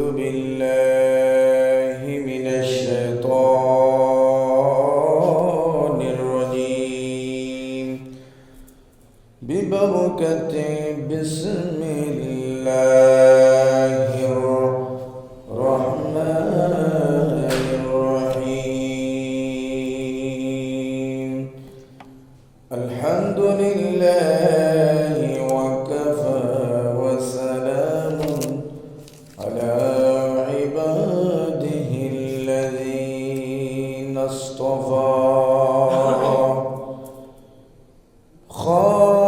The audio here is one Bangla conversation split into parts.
بالله من الشيطان الرجيم ببركة بسم الله الرحمن الرحيم الحمد لله وكفى وسلام على عباده الذين اصطفى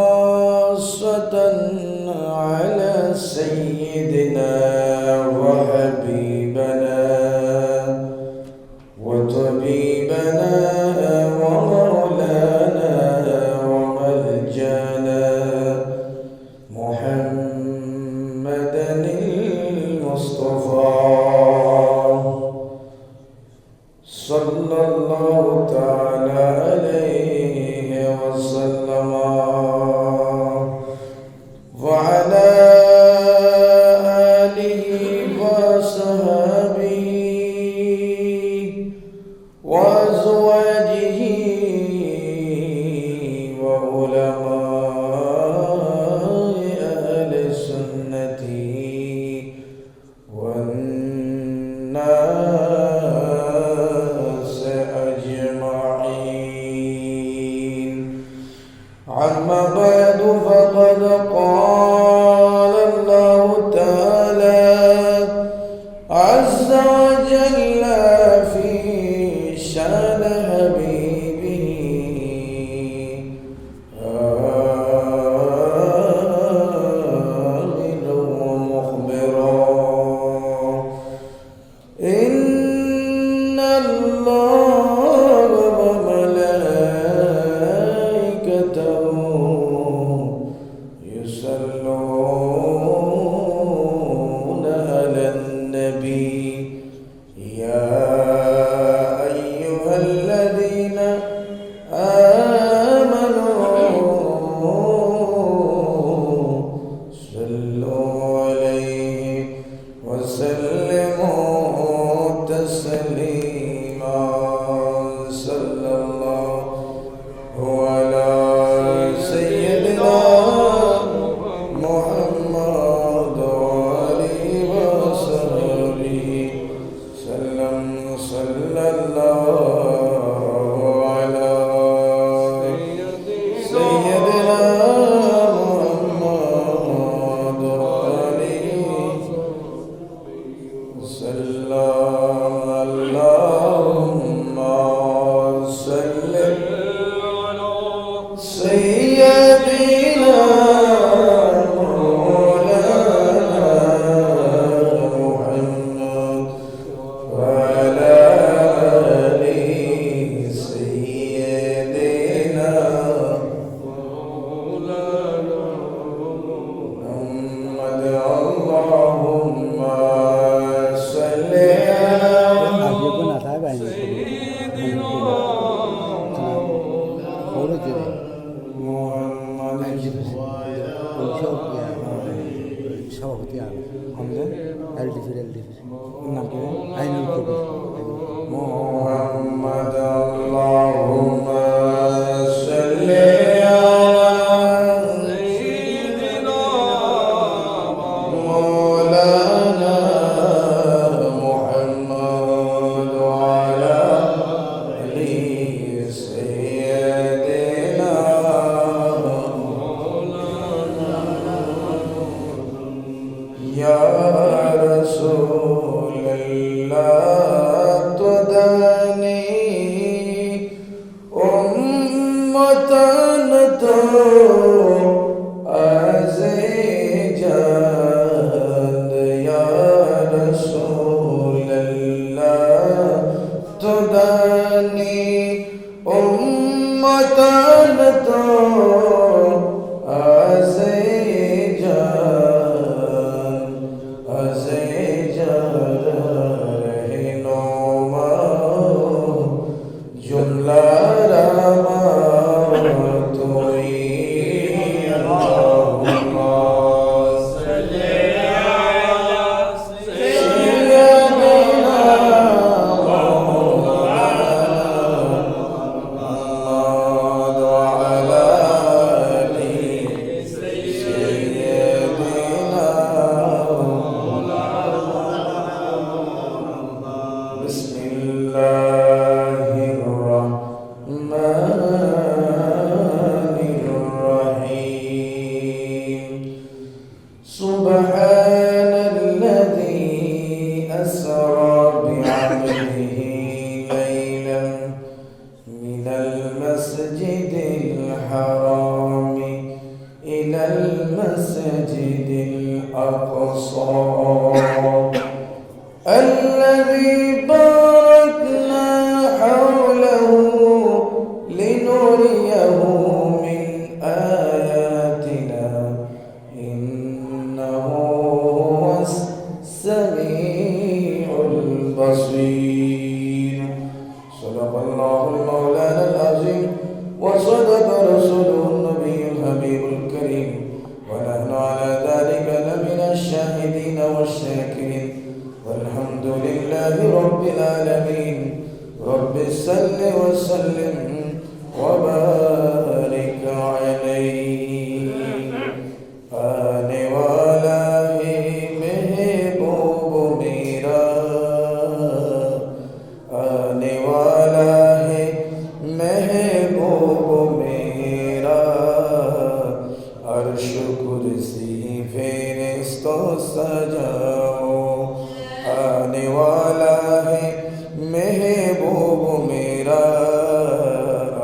خاصة على سيدنا وحبيبنا وطبيبنا ومولانا وملجانا محمدا المصطفى صلى الله تعالى عليه وسلم وعلى آله وصحبه وأزواجه وعلماء أهل سنته والناس أجمعين أما بعد فقد قال الله تعالى عز وجل في شان حبيبه آمنا ومخبرا إن الله وملائكته يصلون على النبي يا أيها الذين آمنوا صلوا عليه وسلموا تسليما صلى الله على سيدنا محمد وآله وصحبه سلم صلى الله على سيدنا محمد وآله وسلم اللهم صل سيدنا مولانا محمد وعلى آله سيدنا مولانا محمد اللهم صل على سيدنا সভাপতি আমাদের এলডিপির নাম কি আইনুল কবির محمد اللهم صل على سيدنا مولانا محمد وعلى آل سيدنا مولانا يا رسول الله الذي باركنا حوله لنريه من آياتنا إنه هو السميع البصير صدق الله المولانا العظيم وصدق رسوله النبي الحبيب الكريم ونحن على ذلك لمن الشاهدين والشاكرين والحمد لله رب العالمين رب صل وسلم وبارك عليه آنے والا ہے محبوب میرا آنے والا ہے محبوب میرا عرش کرسی فرشتوں سجاؤ آنے والا ہے محبوب میرا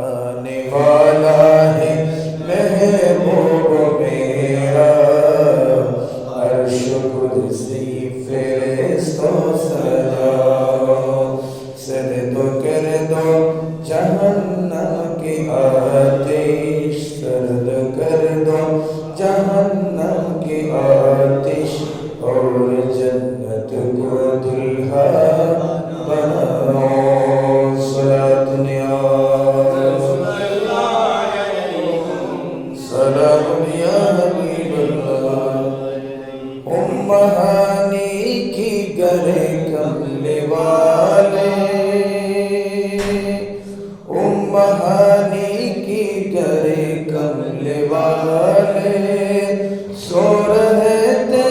آنے والا ہے محبوب میرا عرش کرسی فرشتوں سجاؤ سرد کر دو جہنم کی آتش سرد کر دو جہنم کی آتش اور جنت کو دلہا بناؤ صلاة یا سلام یا حبیب اللہ امہانی کی گرے کملے والے امہانی کی گرے کملے والے سو رہے تھے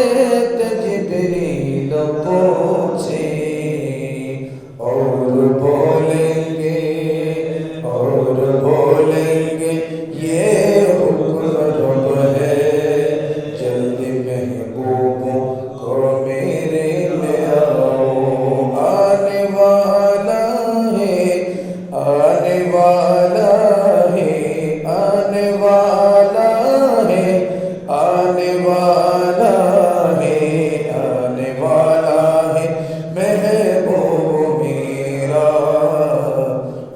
جبریل پہنچے اور بولیں گے یہ حکم رب ہے جلدی محبوبوں کو میرے لے آؤ آنے والا ہے آنے والا ہے آنے والا ہے آنے والا ہے آنے والا ہے محبوب میرا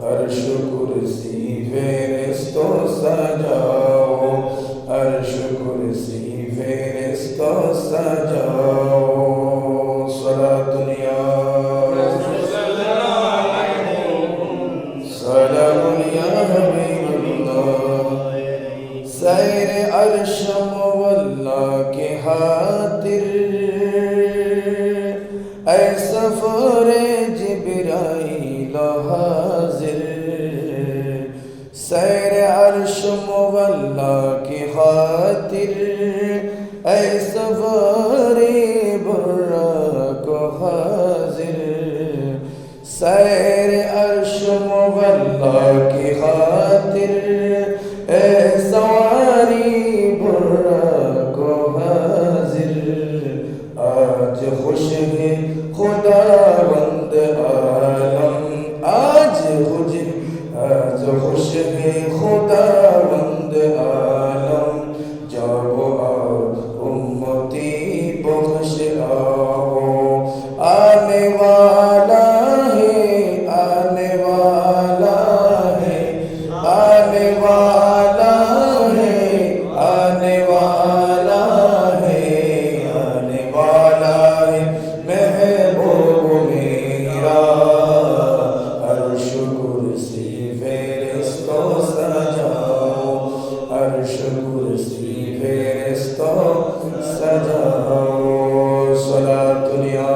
عرش کرسی فرشتوں سجاؤ عرش کرسی فرشتوں سجاؤ صلاة یا سلام یا حبیب اللہ سیر عرش مولا کے خاطر اے سفر جبرائیل حاضر سیر عرش مولا کی خاطر اے سفر براق حاضر سیر عرش مولا کی خاطر اے سواری براق حاضر آج خوش ہے خداوند عالم آج خوش ہے خداوند عالم جاؤ آؤ امتی بخش آؤ آنے والا ہے آنے والا ہے آنے والا ہے آنے والا ہے آنے والا ہے محبوب میرا عرش کرسی فرشتوں سجاؤ عرش کرسی فرشتوں سجاؤ صلاة یا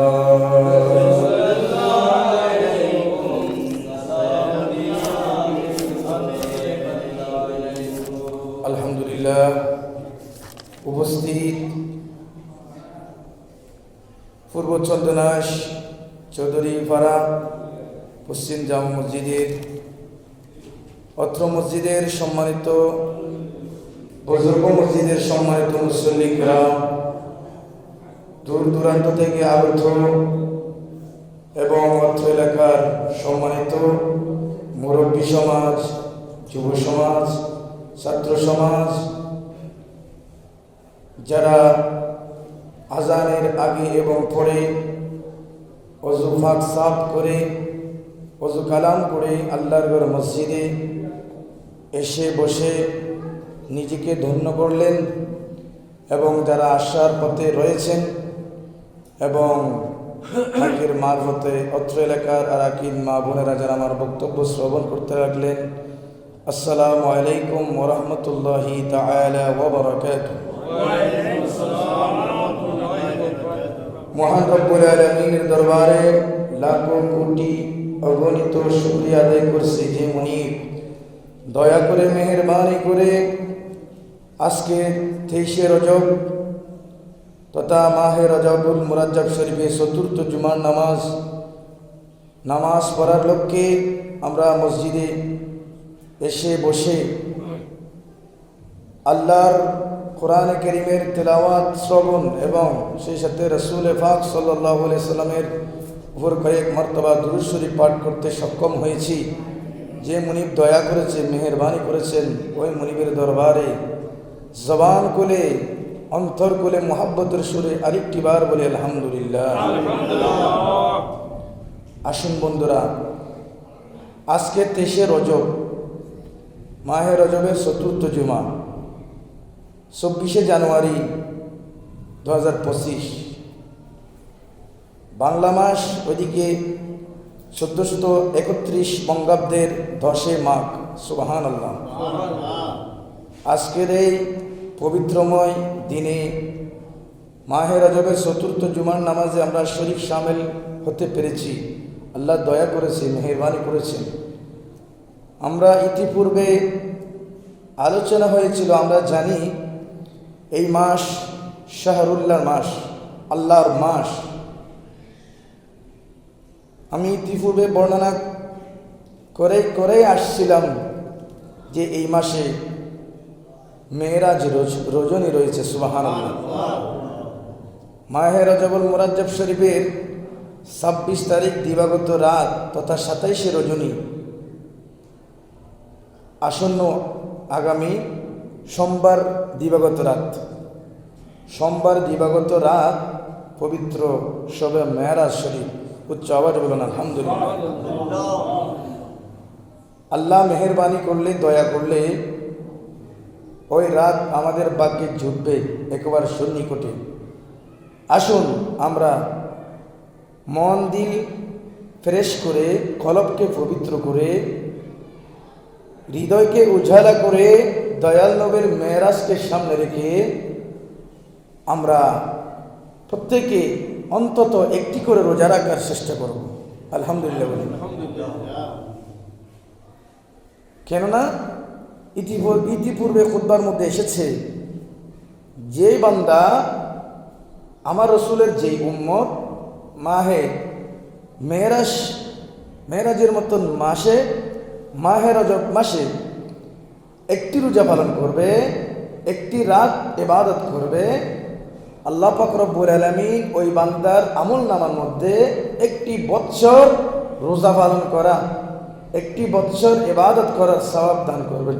আলহামদুলিল্লাহ উপস্থিত পূর্ব চন্দনাশ চৌধুরী পাড়া পশ্চিম জামা মসজিদের অত্র মসজিদের সম্মানিত বুজুর্গ মসজিদের সম্মানিত মুসল্লিরা দূর দূরান্ত থেকে আগত এবং অত্র এলাকার সম্মানিত মুরব্বী সমাজ যুব সমাজ ছাত্র সমাজ যারা আজানের আগে এবং পরে ওযু পাক সাফ করে ওযু কালাম করে আল্লাহর ঘর মসজিদে এসে বসে নিজেকে ধন্য করলেন এবং যারা আসার পথে রয়েছেন এবং হাকের মারফতে অত্র এলাকার আরাকিন মা বোনেরা যারা আমার বক্তব্য শ্রবণ করতে লাগলেন, আসসালামু আলাইকুম ওয়া রাহমাতুল্লাহি তাআলা ওয়া বারাকাতুহু। মহান রব্বুল আলামিনের দরবারে লাখো কোটি অগণিত শুকরিয়া আদায় করছি যে মুনিব দয়া করে মেহেরবানি করে আজকে 23শে রজব তথা মাহে রজবুল মুরাজ্জাব শরীফে চতুর্থ জুমার নামাজ পড়ার লক্ষ্যে আমরা মসজিদে এসে বসে আল্লাহর কোরআনে কারীমের তেলাওয়াত শ্রবণ এবং সেই সাথে রাসূল পাক সাল্লাল্লাহু আলাইহি সাল্লামের উপর কয়েক মর্তবা দুরূদ শরীফ পাঠ করতে সক্ষম হয়েছি। যে মুনিব দয়া করেছে, মেহেরবানি করেছেন, ওই মুনিবের দরবারে জবান খুলে অন্তর খুলে মোহাব্বতের সুরে আরেকটি বার বলে আলহামদুলিল্লাহ। আসুন বন্ধুরা, আজকে 23শে রজব, মাহে রজবের চতুর্থ জুমা, 24শে জানুয়ারি 2025 বাংলা মাস, ওইদিকে 1431 বঙ্গাব্দের 10শে মাঘ। সুবহানাল্লাহ। আজকের এই পবিত্রময় দিনে মাহে রজবের চতুর্থ জুমার নামাজে আমরা শরীক শামিল হতে পেরেছি। আল্লাহ দয়া করেছে, মেহেরবানি করেছেন। আমরা ইতিপূর্বে আলোচনা হয়েছিল, আমরা জানি এই মাস শাহরুল্লাহর মাস, আল্লাহর মাস। আমি ইতিপূর্বে বর্ণনা করে আসছিলাম যে এই মাসে মেরাজ রজনী রয়েছে। সুবহানাল্লাহ। মাহে রজবুল মুরাজ্জাব শরীফের 26 তারিখ দিবাগত রাত তথা 27শে রজনী, আসন্ন আগামী সোমবার দিবাগত রাত পবিত্র শবে মেরাজ শরীফ। উচ্চ আওয়াজে বলুন আলহামদুলিল্লাহ। আল্লাহ মেহেরবানি করলে, দয়া করলে ওই রাত আমাদের ভাগ্যে জুটবে একেবারে সন্নিকটে। আসুন আমরা মন দিল ফ্রেশ করে, কলবকে পবিত্র করে, হৃদয়কে উজালা করে, দয়াল নবীর মেরাজকে সামনে রেখে আমরা প্রত্যেকে অন্তত একটি করে রোজা রাখার চেষ্টা করব। আলহামদুলিল্লাহ বলি। কেননা ইতিপূর্বে খুতবার মধ্যে এসেছে, যে বান্দা আমার রসুলের যেই উম্মত মাহে মেরাজের মতন মাহে রজব মাসে একটি রোজা পালন করবে, একটি রাত ইবাদত করবে, আল্লাহ পাক রব্বুল আলামিন ওই বান্দার আমল নামার মধ্যে একটি বৎসর রোজা পালন করা, একটি বৎসর ইবাদত করার সওয়াব দান করবেন।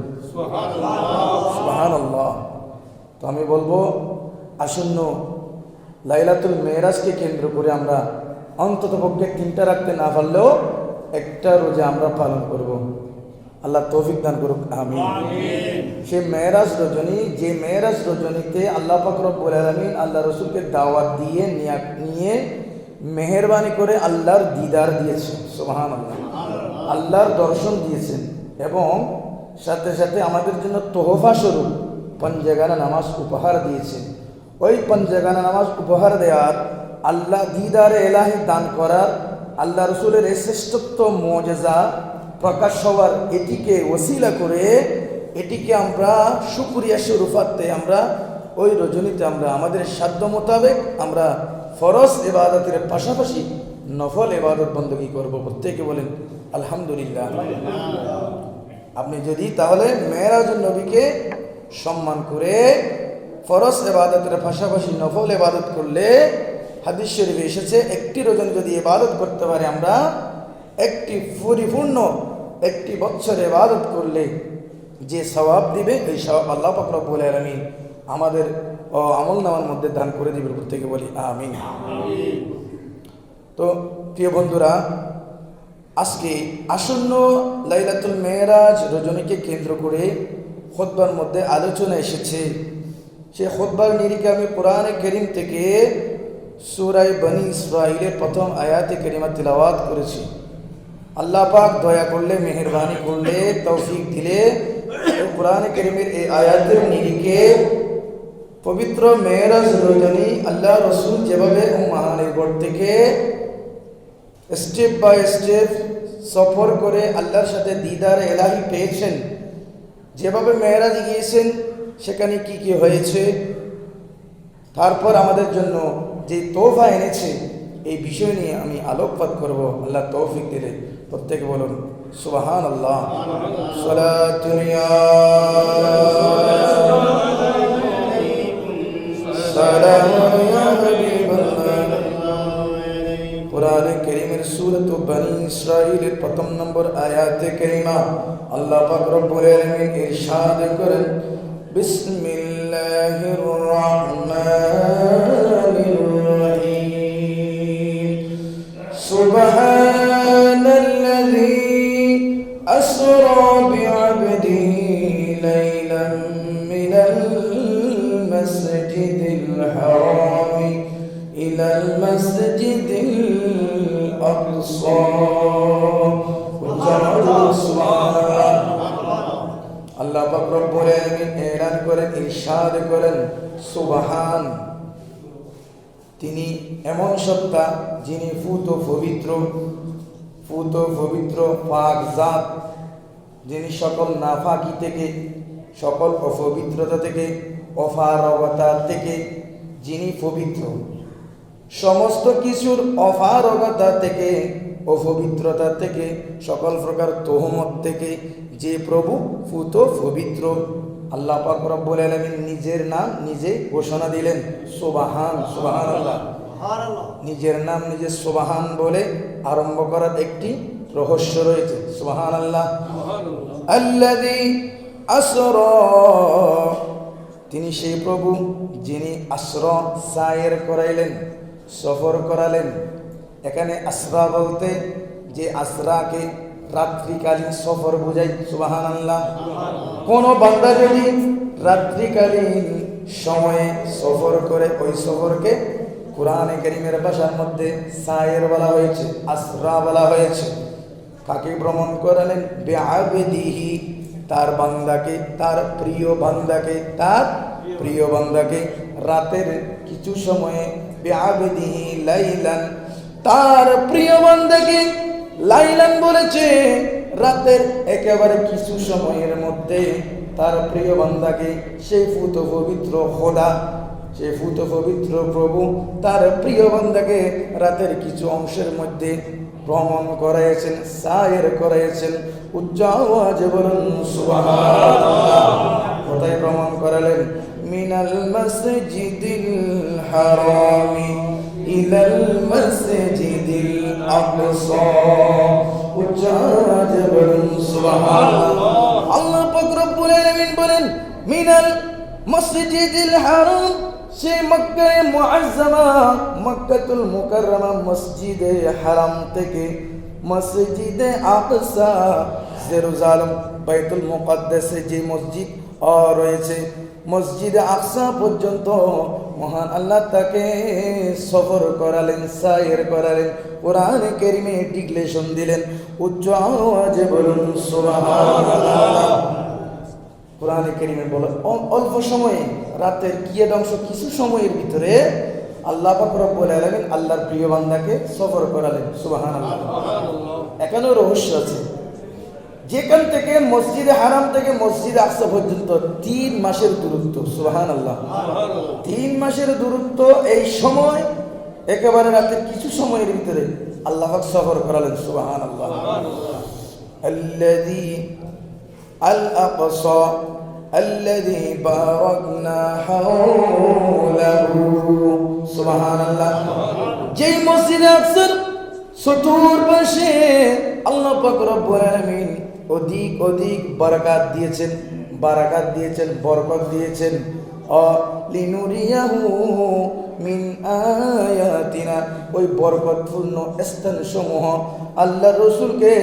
সুবহানাল্লাহ। তো আমি বলবো, আসন্ন লাইলাতুল মেরাজকে কেন্দ্র করে আমরা অন্তত পক্ষে 3টা রাখতে না পারলেও একটা রোজা আমরা পালন করব। আল্লাহ তৌফিক দান করুক, আমিন। সে মেরাজ রজনী, যে মেরাজ রজনীতে আল্লাহ পাক রব্বুল আলামিন আল্লাহ রসুলকে দাওয়াত দিয়ে নিয়ে মেহেরবানি করে আল্লাহর দিদার দিয়েছেন। সুবহানাল্লাহ। আল্লাহর দর্শন দিয়েছেন এবং সাথে সাথে আমাদের জন্য তোহফা স্বরূপ পঞ্জগানা নামাজ উপহার দিয়েছেন। ওই পঞ্জগানা নামাজ উপহার দেওয়ার, আল্লাহ দিদারে এলাহি দান করার, আল্লাহ রসুলের এই শ্রেষ্ঠত্ব মুজিজা প্রকাশ হওয়ার, এটিকে ওসিলা করে এটিকে আমরা শুকরিয়া স্বরূপার্থে আমরা ওই রজনীতে আমরা আমাদের সাধ্য মোতাবেক আমরা ফরজ ইবাদতের পাশাপাশি নফল ইবাদত বন্দী করব। প্রত্যেকে বলেন আলহামদুলিল্লাহ। আপনি যদি তাহলে মেরাজুন নবীকে সম্মান করে ফরজ ইবাদতের পাশাপাশি নফল ইবাদত করলে, হাদিস শরীফে এসেছে একটি রজনী যদি ইবাদত করতে পারে আমরা, একটি পরিপূর্ণ একটি বছর ইবাদত করলে যে সওয়াব দিবে, এই সওয়াব আল্লাহ পাক রব্বুল আলামিন আমাদের আমল নামার মধ্যে দান করে দিবে। প্রত্যেকে বলি আমিন। তো প্রিয় বন্ধুরা, আজকে আসন্ন লাইলাতুল মেরাজ রজনীকে কেন্দ্র করে খুতবার মধ্যে আলোচনা এসেছে। সেই খুতবার নিরিখে আমি কোরআনে কারীম থেকে সূরা বনী ইসরাঈলের প্রথম আয়াতে কারিমা তিলাওয়াত করেছি। আল্লাহ পাক দয়া করলে, মেহেরবানি করলে, তৌফিক দিলে কোরআনে কারীমের এই আয়াতের নিরিখে পবিত্র মেরাজ রজনী আল্লাহ রসুল যেভাবে উম্মাহানের ঘর থেকে স্টেপ বাই স্টেপ সফর করে আল্লাহর সাথে দিদার এলাহি পেয়েছেন, যেভাবে মেরাজ গিয়েছেন সেখানে কি কি হয়েছে, তারপর আমাদের জন্য যে তোহফা এনেছে, এই বিষয় নিয়ে আমি আলোকপাত করব। আল্লাহ তৌফিক দিলে প্রত্যেকে বলুন সুবহানাল্লাহ। সালাতুন ইয়া সালামুন ইয়া হাবিবাল্লাহ। কোরআনে কারীমের সূরাত বনী ইসরাঈলের প্রথম নম্বর আয়াতে কারিমা আল্লাহ পাক রব্বুল আলামিন ইরশাদ করেন, বিসমিল্লাহির রহমানির রহিম। সুবহানাল্লাযী আসরা বিআবদিহি লাইলান মিনাল মাসজিদিল হারামি ইলাল মাসজিদিল আকসা। আল্লাহ পাক রব্বুল আলামিন এলান করেন, ইরশাদ করেন, সুবহান, তিনি এমন সত্তা যিনি ফুত পবিত্র পাক জাত, যিনি সকল নাফাকি থেকে, সকল অপবিত্রতা থেকে, অপারগতা থেকে যিনি পবিত্র, সমস্ত কিছুর অপারগতা থেকে, অপবিত্রতা থেকে, সকল প্রকার তোহমত থেকে যে প্রভু ফুত পবিত্র। আল্লাহ পাক রব্বুল আলামিন নিজের নাম নিজে ঘোষণা দিলেন, সুবহান। সুবহানাল্লাহ। নিজের নাম নিজে সুবহান বলে আরম্ভ করার একটি রহস্য রয়েছে। সুবহানাল্লাহ। আল্লাযী আসরা, তিনি সেই প্রভু যিনি আসরা সায়ের করাইলেন, সফর করালেন। এখানে আসরা বলতে যে আসরাকে রাত্রিকালীন সফর বোঝায়। সুবহানাল্লাহ। কোন বান্দা যদি রাত্রিকালীন সময়ে সফর করে, ওই সফরকে কোরআনে কারীমের ভাষার মধ্যে সায়ের বলা হয়েছে, আসরা বলা হয়েছে। কাকে ভ্রমণ করালেন? বিআবদিহি, তার বান্দাকে, তার প্রিয় বান্দাকে রাতের কিছু সময়ে, বিআবদিহি লাইলান, তার প্রিয় বান্দাকে লাইলান বলেছে, রাতের একেবারে কিছু সময়ের মধ্যে তার প্রিয় বান্দাকে, সেই ফুত পবিত্র খোদা, সেই ফুত পবিত্র প্রভু তার প্রিয় বান্দাকে রাতের কিছু অংশের মধ্যে ভ্রমণ করাইছেন, সায়ের করাইছেন। উচ্চ আওয়াজে বলুন সুবহানাল্লাহ। কোথায় ভ্রমণ করালেন? মিনাল মাসজিদিল হারামি ইলাল মাসজিদিল আকসা। উচ্চ আওয়াজে বলুন সুবহানাল্লাহ। আল্লাহ পাক রব্বুল আলামিন বলেন, মিনাল মসজিদিল হারাম, সে মক্কায়ে মুআজ্জামা, মক্কাতুল মুকাররমা মসজিদে হারাম থেকে মসজিদে আকসা, জেরুজালেম বাইতুল মুকাদ্দাসে যে মসজিদ রয়েছে, মসজিদে আকসা পর্যন্ত মহান আল্লাহ তাকে সফর করালেন, সায়ের করালেন। কোরআনে কারীমে ডিক্লেরেশন দিলেন, উচ্চ আওয়াজে বলুন সুবহানাল্লাহ। কোরআনে কারীমে বলে অল্প সময়ে, রাতের কিয়দাংশ কিছু সময়ের ভিতরে আল্লাহ পাক রব্বুল আলামিন আল্লাহর প্রিয় বান্দাকে সফর করালেন। সুবহানাল্লাহ। এখানেও রহস্য আছে। যেখান থেকে মসজিদে হারাম থেকে মসজিদে আকসা পর্যন্ত 3 মাসের দূরত্ব। সুবহানাল্লাহ। 3 মাসের দূরত্ব, এই সময় একেবারে রাতের কিছু সময়ের ভিতরে আল্লাহ পাক সফর করালেন। সুবহানাল্লাহ। আল্লাযী আল আকসা আল্লাযী বারাকনা হাওলাহু। সুবহানাল্লাহ। যেই মসজিদে আকসার চতুর্পাশে আল্লাহ পাক রব্বুল আলামিন অধিক বারাকাত দিয়েছেন, বরকত দিয়েছেন। লিনুরিয়াহু মিন আয়াতিনা, ওই বরকতপূর্ণ স্থানসমূহ আল্লাহ রসুলকে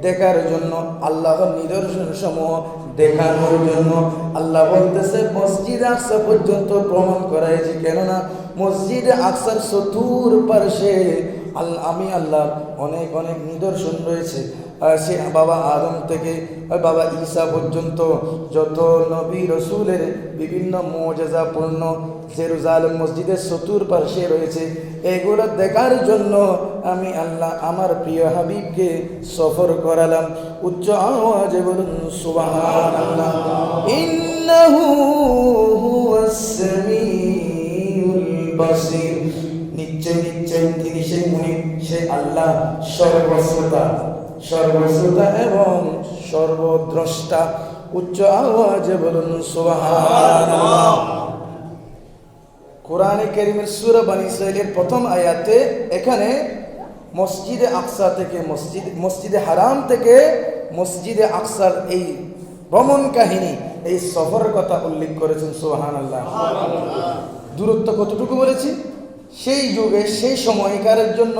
দেখার জন্য, আল্লাহর নিদর্শন সমূহ দেখানোর জন্য আল্লাহ বলতেছে মসজিদ আকসা পর্যন্ত ভ্রমণ করাইছি। কেননা মসজিদ আকসার চতুর্পার্শ্বে আমি আল্লাহ অনেক অনেক নিদর্শন রয়েছে। সে বাবা আদম থেকে বাবা ঈসা পর্যন্ত যত নবী রসুলের বিভিন্ন মুজিজাপূর্ণ জেরুজালেম মসজিদের চতুর্পার্শ্বে রয়েছে, এগুলো দেখার জন্য আমি আল্লাহ আমার প্রিয় হাবিবকে সফর করালাম। উচ্চ আওয়াজে বলুন সুবহানাল্লাহ। ইন্নাহু হুয়াস সামিউল বাসীর, নিশ্চয় নিশ্চয় তিনি সেই মুনিব, সে আল্লাহ সর্বশ্রোতা, সর্বশ্রোতা এবং সর্বদ্রষ্টা। উচ্চ আওয়াজে বলুন সুবহানাল্লাহ। কোরআনে কারীমের সূরা বনী ইসরাঈলের প্রথম আয়াতে এখানে মসজিদে আকসা থেকে মসজিদে হারাম থেকে মসজিদে আকসার এই ভ্রমণ কাহিনী, এই সফরের কথা উল্লেখ করেছেন। সুবহানাল্লাহ। দূরত্ব কতটুকু বলেছি? সেই যুগে সেই সময়কারের জন্য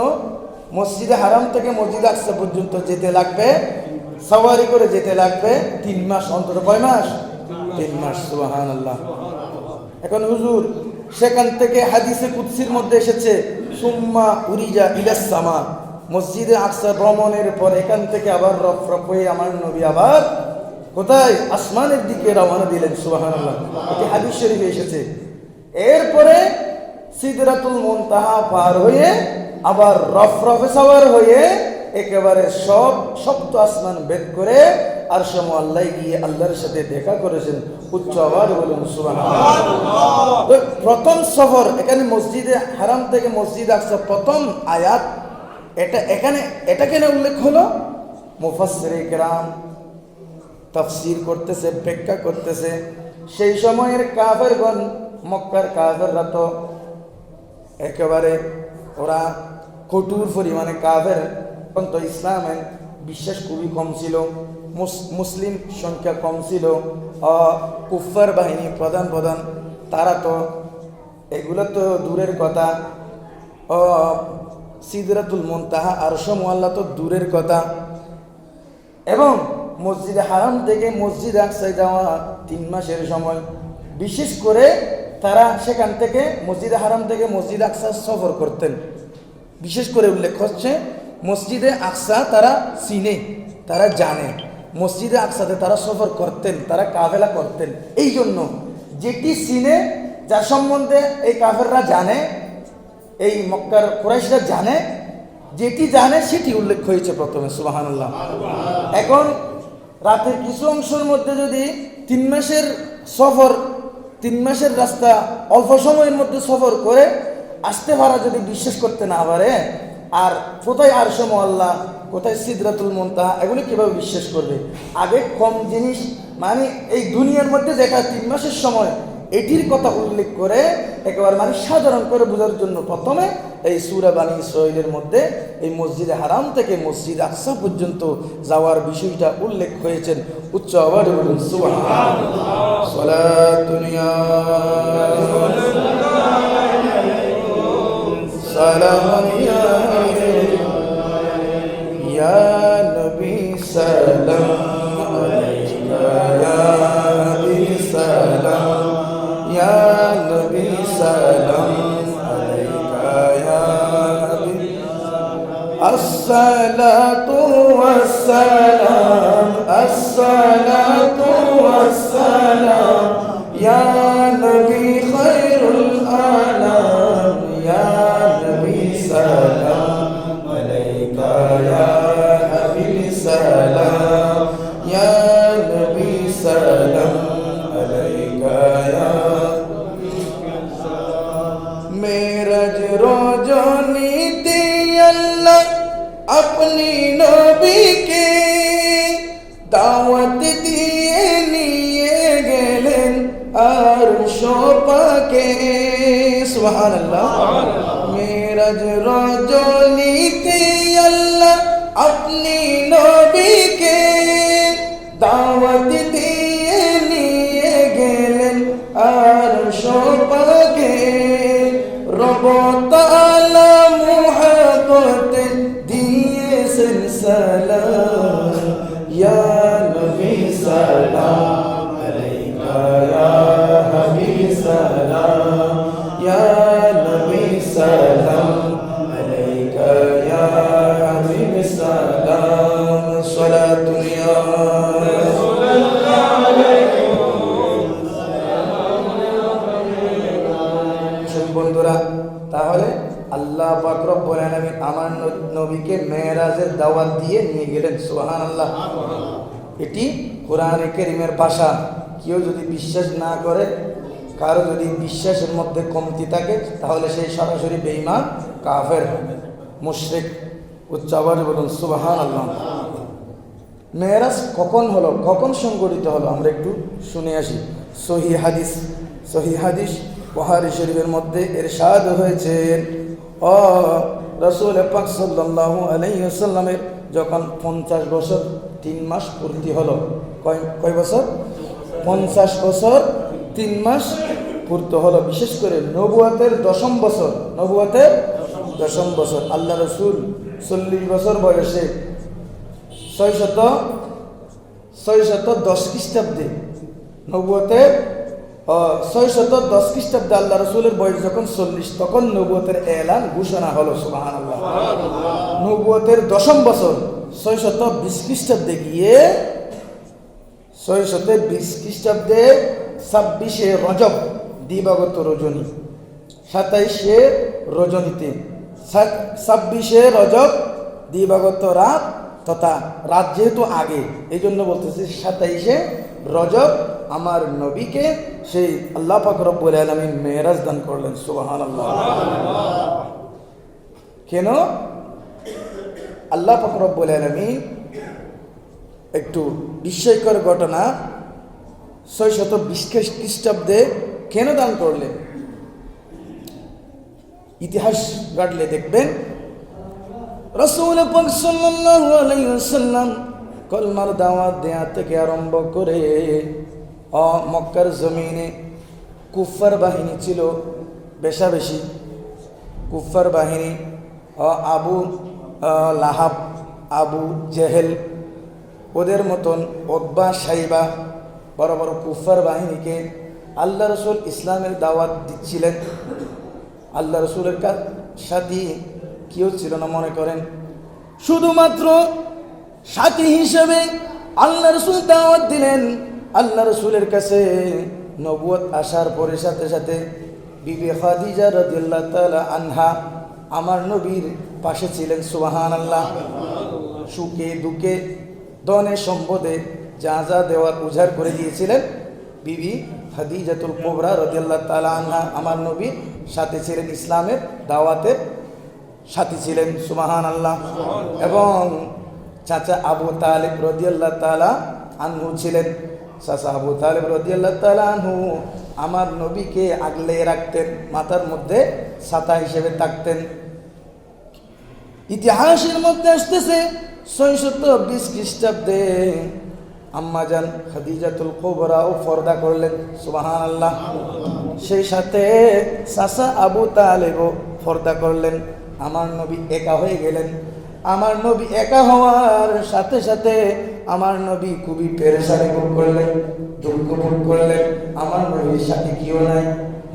মসজিদে হারাম থেকে মসজিদে আকসা পর্যন্ত যেতে লাগবে, সওয়ারি করে যেতে লাগবে 3 মাস, অন্তত কয় মাস? 3 মাস। সুবহানাল্লাহ। এখন হুজুর সেখান থেকে হাদিসে কুদসির মধ্যে এসেছে সুম্মা উরিজা ইলাস সামা, মসজিদে আকসা ভ্রমণের পর এখান থেকে আবার রফরফ হয়ে আমার নবী আবার কোথায়? আসমানের দিকে রওনা দিলেন। সুবহানাল্লাহ। এটি হাদিস শরীফে এসেছে। এরপরে সিদরাতুল মুনতাহা পার হয়ে আবার রফরফে সাওয়ার হয়ে একেবারে সপ্ত আসমান ভেদ করে আরশ মুআল্লায় গিয়ে আল্লাহর সাথে দেখা করেছেন। উচ্চ আওয়াজে বলুন সুবহানাল্লাহ। প্রথম সফর এখানে মসজিদে হারাম থেকে মসজিদ আকসা, প্রথম আয়াত এটা কেন উল্লেখ হলো? মুফাসসিরে কেরাম তাফসীর করতেছে, ব্যাখ্যা করতেছে, সেই সময়ের কাফেরগণ, মক্কার কাফেররা তো একেবারে ওরা কঠোর পরিমাণে কাফের, তো ইসলামের বিশ্বাস খুবই কম ছিল, মুসলিম সংখ্যা কম ছিল, কুফার বাহিনী প্রধান তারা তো এগুলো তো দূরের কথা, সিদরাতুল মুনতাহা আরশ মুআল্লা তো দূরের কথা, এবং মসজিদে হারাম থেকে মসজিদ আকসায় যাওয়া 3 মাসের সময়। বিশেষ করে তারা সেখান থেকে মসজিদে হারাম থেকে মসজিদ আকসা সফর করতেন। বিশেষ করে উল্লেখ হচ্ছে মসজিদে আকসা তারা চিনে, তারা জানে, মসজিদে আকসাতে তারা সফর করতেন, তারা কাফেলা করতেন। এই জন্য যেটি চিনে, যার সম্বন্ধে এই কাফেররা জানে, এই মক্কার কুরাইশরা জানে, যেটি জানে সেটি উল্লেখ হয়েছে প্রথমে। সুবহানাল্লাহ। এখন রাতের কিছু অংশের মধ্যে যদি 3 মাসের সফর, 3 মাসের রাস্তা অল্প সময়ের মধ্যে সফর করে আসতে পারা যদি বিশ্বাস করতে না পারে, আর কোথায় আরশ মুআল্লা, কোথায় সিদরাতুল মুনতাহা, এগুলি কিভাবে বিশ্বাস করবে? আগে কম জিনিস, মানে এই দুনিয়ার মধ্যে যেটা 3 মাসের সময়, এটির কথা উল্লেখ করে একেবারে মানে সাধারণ করে বোঝার জন্য প্রথমে এই সূরা বনী ইসরাঈলের মধ্যে এই মসজিদে হারাম থেকে মসজিদ আকসা পর্যন্ত যাওয়ার বিষয়টা উল্লেখ হয়েছেন। উচ্চ আওয়াজে বলুন সুবহানাল্লাহ। সালাতুন ইয়া সালাম ইয়া নবী সালাম আলাইকা ইয়া নবী সালাম ইয়া নবী সালাম আলাইকা ইয়া নবী আসসালাতু ওয়াসসালাম আসসালাতু ওয়াসসালাম ইয়া নবী খায়রুল আনাম ইয়া নবী সালাম আলাইকা ইয়া হাবিব সালাম ইয়া নবী সালাম আলাইকা ইয়া মেরাজ রজনীতে আল্লাহ अपनी नबी के दावत दिए निये गेलेन अर्श पाके। सुभान अल्लाह। मेराज रजनीते अल्लाह अपनी नबी के दावत दिए निये गेलेन अर्श पाके। তাআলা মুহাব্বতে দিয়েছেন সালাম, ইয়া নবী সালাম আলাইকা, ইয়া হাবিব সালাম, ইয়া নবী সালাম আলাইকা, ইয়া হাবিব সালাম, সালাতুন ইয়া বন্ধুরা। তাহলে আল্লাহ পাক রব্বুল আলামিন আমার নবীকে মেরাজের দাওয়াত দিয়ে নিয়ে গেলেন, সুবহানাল্লাহ। এটি কোরআনে কারীমের ভাষা। কেউ যদি বিশ্বাস না করে, কারো যদি বিশ্বাসের মধ্যে কমতি থাকে, তাহলে সেই সরাসরি বেঈমান, কাফের, মুশরিক। উচ্চ আওয়াজে বলুন সুবহানাল্লাহ। মেরাজ কখন হলো, কখন সংঘটিত হলো, আমরা একটু শুনে আসি। সহিহ হাদিস বুখারী শরীফের মধ্যে ইরশাদ হয়েছে, রাসূল পাক সাল্লাল্লাহু আলাইহি ওয়াসাল্লামের যখন 50 বছর 3 মাস পূর্তি হলো। কয় বছর? 50 বছর 3 মাস পূর্ত হলো। বিশেষ করে নবুয়তের 10ম বছর, নবুয়তের 10ম বছর। আল্লাহ রাসূল 40 বছর বয়সে 610 খ্রিস্টাব্দে, নবুয়তের 610 খ্রিস্টাব্দে আল্লাহ রসুলের বয়স যখন 40, তখন নবুয়তের এলান ঘোষণা হলো, সুবহানাল্লাহ। নবুয়তের 10ম বছর 620 খ্রিস্টাব্দে গিয়ে 620 খ্রিস্টাব্দে 26শে রজব দিবাগত রজনী, 27শে রজনীতে, 26শে রজব দিবাগত রাত, তথা রাত যেহেতু আগে, এই জন্য বলতেছি 27শে রজব আমার নবীকে সেই আল্লাহ পাক রব্বুল আলামিন মেরাজ দান করলেন, সুবহানাল্লাহ। কেন আল্লাহ পাক রব্বুল আলামিন, একটু বিস্ময়কর ঘটনা, 620 খ্রিস্টাব্দে কেন দান করলেন? ইতিহাস ঘাটলে দেখবেন, রাসূল পাক সাল্লাল্লাহু আলাইহি ওয়াসাল্লাম কলমার দাওয়াত দেয়া থেকে আরম্ভ করে মক্কার জমিনে কুফার বাহিনী ছিল বেশাবেশি। কুফার বাহিনী আবু লাহাব, আবু জেহেল, ওদের মতন উতবা, শাইবা, বড় বড় কুফার বাহিনীকে আল্লাহ রসুল ইসলামের দাওয়াত দিচ্ছিলেন। আল্লাহ রসুলের সাথী কেউ ছিল না, মনে করেন শুধুমাত্র সাথী হিসেবে আল্লাহ রসুল দাওয়াত দিলেন। আল্লাহ রসুলের কাছে নবুয়ত আসার পরে সাথে সাথে বিবি খাদিজা রাদিয়াল্লাহু তাআলা আনহা আমার নবীর পাশে ছিলেন, সুবহানাল্লাহ। সুখে দুঃখে ধনে সম্পদে যা যা দেওয়ার উজাড় করে দিয়েছিলেন বিবি খাদিজাতুল কুবরা রাদিয়াল্লাহু তাআলা আনহা আমার নবীর সাথে ছিলেন, ইসলামের দাওয়াতের সাথী ছিলেন, সুবহানাল্লাহ। এবং চাচা আবু তালেব রাদিয়াল্লাহু তাআলা আনহু ছিলেন। চাচা আবু তালেব রাদিয়াল্লাহু তাআলা আনহু আমার নবীকে আগলে রাখতেন, মাথার মধ্যে ছাতা হিসেবে থাকতেন। ইতিহাসের মধ্যে আসতেছে 620 খ্রিস্টাব্দে আম্মাজান খাদিজাতুল কুবরাও পর্দা করলেন, সুবহানাল্লাহ। সেই সাথে চাচা আবু তালেবও পর্দা করলেন। আমার নবী একা হয়ে গেলেন। আমার নবী একা হওয়ার সাথে সাথে আমার নবী খুবই পেরেশানি ভোগ করলেন, দুঃখ ভোগ করলেন। আমার নবীর সাথে কেউ নাই,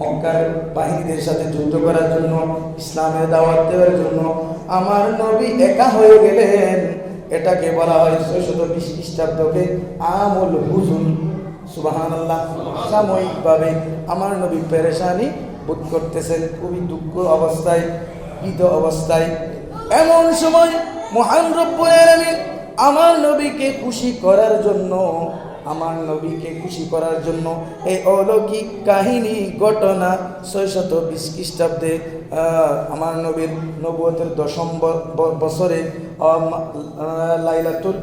মক্কার বাহিনীদের সাথে যুদ্ধ করার জন্য, ইসলামের দাওয়াত দেওয়ার জন্য আমার নবী একা হয়ে গেলেন। এটাকে বলা হয় 620 খ্রিস্টাব্দকে আমুল হুজুন, সুবহানাল্লাহ। সাময়িকভাবে আমার নবী পেরেশানি বোধ করতেছেন, খুবই দুঃখ অবস্থায়, ভীত অবস্থায়। এমন সময় মহান রব্বুল আলামিন আমার নবীকে খুশি করার জন্য, আমার নবীকে খুশি করার জন্য এই অলৌকিক কাহিনী ঘটনা 620 খ্রিস্টাব্দে আমার নবীর নবুয়তের 10ম বছরে লাইলাতুল,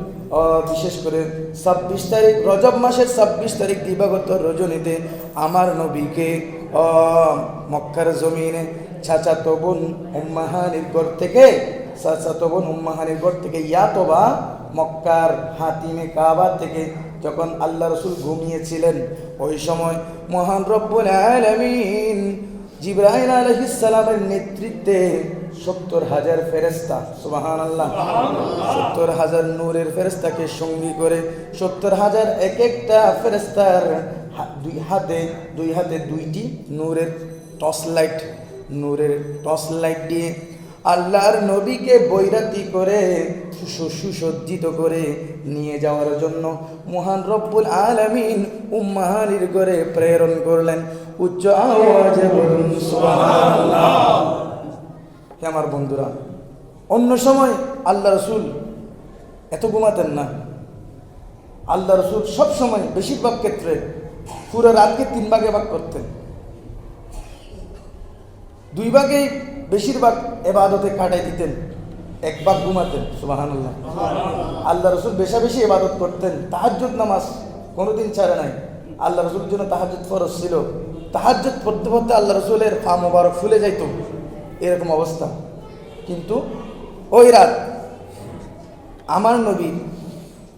বিশেষ করে 26 তারিখ, রজব মাসের 26 তারিখ দিবাগত রজনীতে আমার নবীকে মক্কার জমিনে চাচাতো বোন উম্মে হানির ঘর থেকে, চাচাতো বোন উম্মে হানির ঘর থেকে ইয়াতবা মক্কার হাতিমে কাবা থেকে যখন আল্লাহ রসুল ঘুমিয়েছিলেন, ওই সময় মহান রব্বুল আলামিন জিবরাইল আলাইহিস সালামের নেতৃত্বে 70,000 ফেরেশতা, সুবহানাল্লাহ, 70,000 নূরের ফেরেশতাকে সঙ্গী করে 70,000 এক একটা ফেরেশতার দুই হাতে দুইটি নূরের টর্চ লাইট দিয়ে আল্লাহর নবীকে বৈরাতি করে সুসজ্জিত করে নিয়ে যাওয়ার জন্য মহান রব্বুল আলামিন উম্মাহানির ঘরে প্রেরণ করলেন। উচ্চ আওয়াজে বলুন সুবহানাল্লাহ। হে আমার বন্ধুরা, অন্য সময় আল্লাহ রসুল এত ঘুমাতেন না। আল্লাহ রসুল সব সময় বেশিরভাগ ক্ষেত্রে পুরো রাতকে 3 ভাগে ভাগ করতেন। 2 ভাগেই বেশিরভাগ এবাদতে কাটাই দিতেন, 1 ভাগ ঘুমাতেন, সুবহানাল্লাহ। আল্লাহ রসুল বেশি এবাদত করতেন। তাহাজ্জুদ নামাজ কোনোদিন ছাড়ে নাই। আল্লাহ রসুলের জন্য তাহাজ্জুদ ফরজ ছিল। তাহাজ্জুদ পড়তে পড়তে আল্লাহ রসুলের পা মোবারক ফুলে যাইত, এরকম অবস্থা। কিন্তু ওই রাত আমার নবীর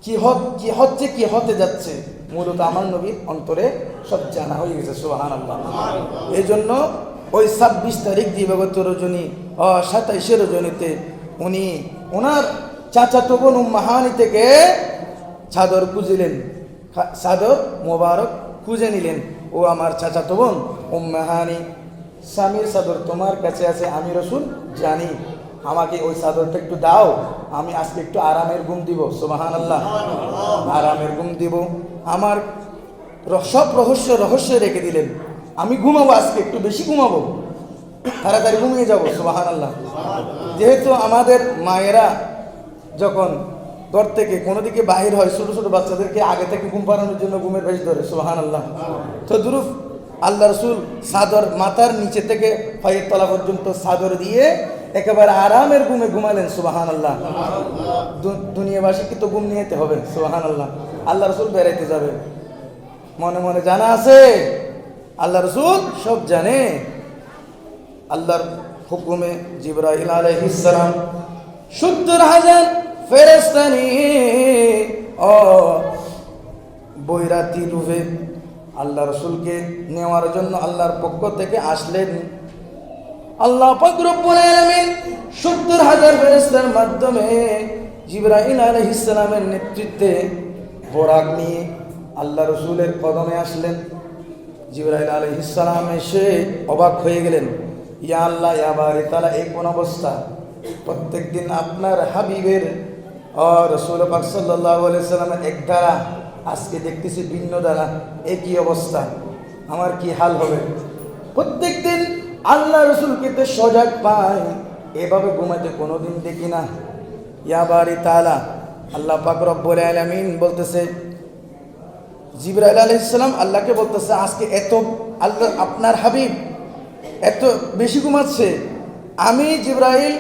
কি হতে যাচ্ছে মূলত আমার নবীর অন্তরে সব জানা হয়ে গেছে, সুবহানাল্লাহ। এই জন্য ওই 26 তারিখ দিবাগত রজনী 27 রজনীতে উনি ওনার চাচাতো বোন উম্মাহানি থেকে চাদর খুঁজিলেন, চাদর মোবারক খুঁজে নিলেন। ও আমার চাচাতো বোন উম্মাহানি, স্বামীর চাদর তোমার কাছে আছে, আমি রসুল জানি, আমাকে ওই চাদরটা একটু দাও, আমি আজকে একটু আরামের ঘুম দিব, সুবহানাল্লাহ, আরামের ঘুম দিব। আমার সব রহস্য রেখে দিলেন। আমি ঘুমাবো, আজকে একটু বেশি ঘুমাবো, তাড়াতাড়ি ঘুমিয়ে যাবো, সুবহানাল্লাহ। যেহেতু আমাদের মায়েরা যখন ঘর থেকে কোনো দিকে বাহির হয়, ছোট ছোট বাচ্চাদেরকে আগে থেকে ঘুম পাড়ানোর জন্য ঘুমের বেশ ধরে, সুবহানাল্লাহ। তো দুরুফ আল্লাহ রসুল চাদর মাথার নিচে থেকে পায়ের তলা পর্যন্ত চাদর দিয়ে একেবারে আরামের ঘুমে ঘুমালেন, সুবহানাল্লাহ। দুনিয়াবাসী কিন্তু ঘুম নিতে হবে, সুবহানাল্লাহ। আল্লাহ রসুল বেড়াইতে যাবে, মনে মনে জানা আছে আল্লাহ রসুল সব জানে। আল্লাহর হুকুমে জিবরাইল আলাইহিস সালাম 70,000 ফেরেশতা নিয়ে বৈরাতি রূপে আল্লাহ রসুলকে নেওয়ার জন্য আল্লাহর পক্ষ থেকে আসলেন। আল্লাহ পাক রব্বুল আলামিন 70,000 ফেরেশতার মাধ্যমে জিবরাইল আলাইহিস সালামের নেতৃত্বে বোরাক নিয়ে আল্লাহ রসুলের কদমে আসলেন। জিবরাইল আলাইহিস সালাম এসে অবাক হয়ে গেলেন, ইয়া আল্লাহ, ইয়া বারি তাআলা, এই কোন অবস্থা? প্রত্যেকদিন আপনার হাবিবের রাসূল পাক সাল্লাল্লাহু আলাইহি সাল্লামের এক দ্বারা, আজকে দেখতেছি ভিন্ন দ্বারা, একই অবস্থা, আমার কি হাল হবে? প্রত্যেকদিন আল্লাহ রসুলকে তো সজাগ পাই, এভাবে ঘুমাতে কোনোদিন দেখি না। ইয়া বারি তাআলা, আল্লাহ পাক রব্বুল আলামিন বলতেছে, জিবরাইল আলাইহিস সালাম আল্লাহকে বলতেছে, আজকে এত আল্লাহ আপনার হাবিব এত বেশি ঘুমাচ্ছে, আমি জিবরাইল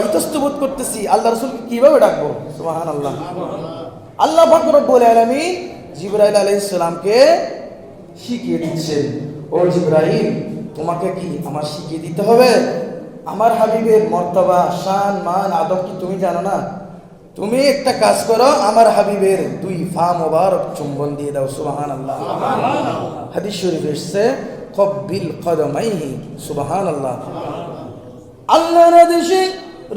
ইতস্তবোধ করতেছি, আল্লাহ রসুলকে কিভাবে ডাকবো, সুবহানাল্লাহ। আল্লাহ পাক রব্বুল আলামিন জিবরাইল আলাইহিস সালামকে শিখিয়ে দিচ্ছেন, ও জিবরাইল, তোমাকে কি আমার শিখিয়ে দিতে হবে? আমার হাবিবের মর্তবা, শান, মান, আদব কি তুমি জানো না? তুমি একটা কাজ করো, আমার হাবিবের 2 পা মোবারক চুম্বন দিয়ে দাও, সুবহানাল্লাহ। হাদিস শরীফ এসেছে, কব্বিল কদমাইহি, সুবহানাল্লাহ। আল্লাহর আদেশে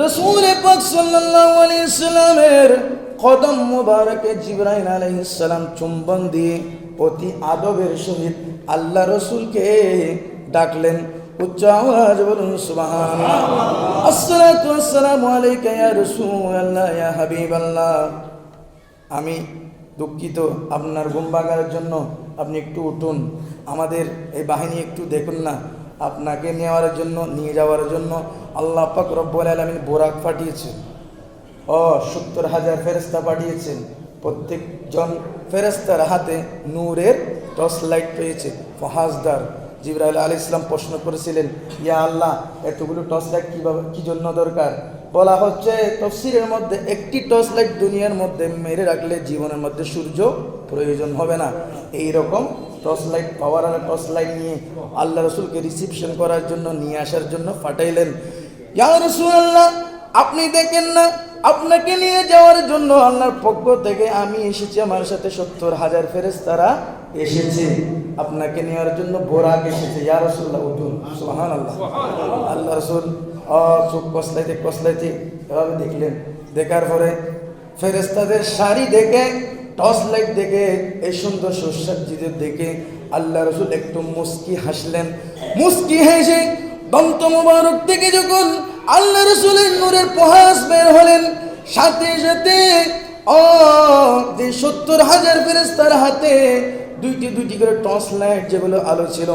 রাসূল পাক সাল্লাল্লাহু আলাইহি সাল্লামের কদম মোবারকে জিবরাইল আলাইহিস সালাম চুম্বন দিয়ে অতি আদবের সহিত আল্লাহ রসুলকে ডাকলেন। উচ্চ আওয়াজ বলুন সুবহানাল্লাহ। আসসালাতু ওয়াসসালামু আলাইকা ইয়া রাসূলুল্লাহ, ইয়া হাবিবাল্লাহ। আমি দুঃখিত আপনার ঘুম ভাঙার জন্য, আপনি একটু উঠুন, আমাদের এই বাহিনী একটু দেখুন না, আপনাকে নিয়ে যাওয়ার জন্য আল্লাহ পাক রব্বুল আলামিন বোরাক পাঠিয়েছেন, 70,000 ফেরেশতা পাঠিয়েছেন। প্রত্যেকজন ফেরেশতার হাতে নূরের টর্চ লাইট পেয়েছে, ফহাজদার। জিবরাইল আলাইহিস সালাম প্রশ্ন করেছিলেন, ইয়া আল্লাহ, এতগুলো টর্চ লাইট কি জন্য দরকার? বলা হচ্ছে তাফসীরের মধ্যে, একটি টর্চ লাইট দুনিয়ার মধ্যে মেরে রাখলে জীবনের মধ্যে সূর্য প্রয়োজন হবে না। এই রকম টর্চ লাইট, পাওয়ার টর্চ লাইট নিয়ে আল্লাহ রসুলকে রিসিপশন করার জন্য, নিয়ে আসার জন্য পাঠাইলেন। ইয়া রাসূলুল্লাহ, আপনি দেখেন না, আপনাকে নিয়ে যাওয়ার জন্য আল্লাহর পক্ষ থেকে আমি এসেছি, আমার সাথে 70,000 ফেরেশতারা এসেছে আপনাকে নেওয়ার জন্য, বোরাক এসেছে, ইয়া রাসূলুল্লাহ উঠুন। সুবহানাল্লাহ। আল্লাহ রাসূল চোখ কসলাইতে কসলাইতে এভাবে দেখলেন, দেখার পরে ফেরেশতাদের শাড়ি দেখে, টর্চ লাইট দেখে, এই সুন্দর সুসজ্জিত দেখে আল্লাহ রাসূল একটু মুস্কি হাসলেন। মুস্কি হেসে দন্ত মোবারক থেকে যখন আল্লাহ রাসূলের নূরের প্রহাস বের হলেন, সাথে সাথে যে 70,000 ফেরেশতার হাতে দুইটি দুইটি করে টর্চ লাইট, যেগুলো আলো ছিল,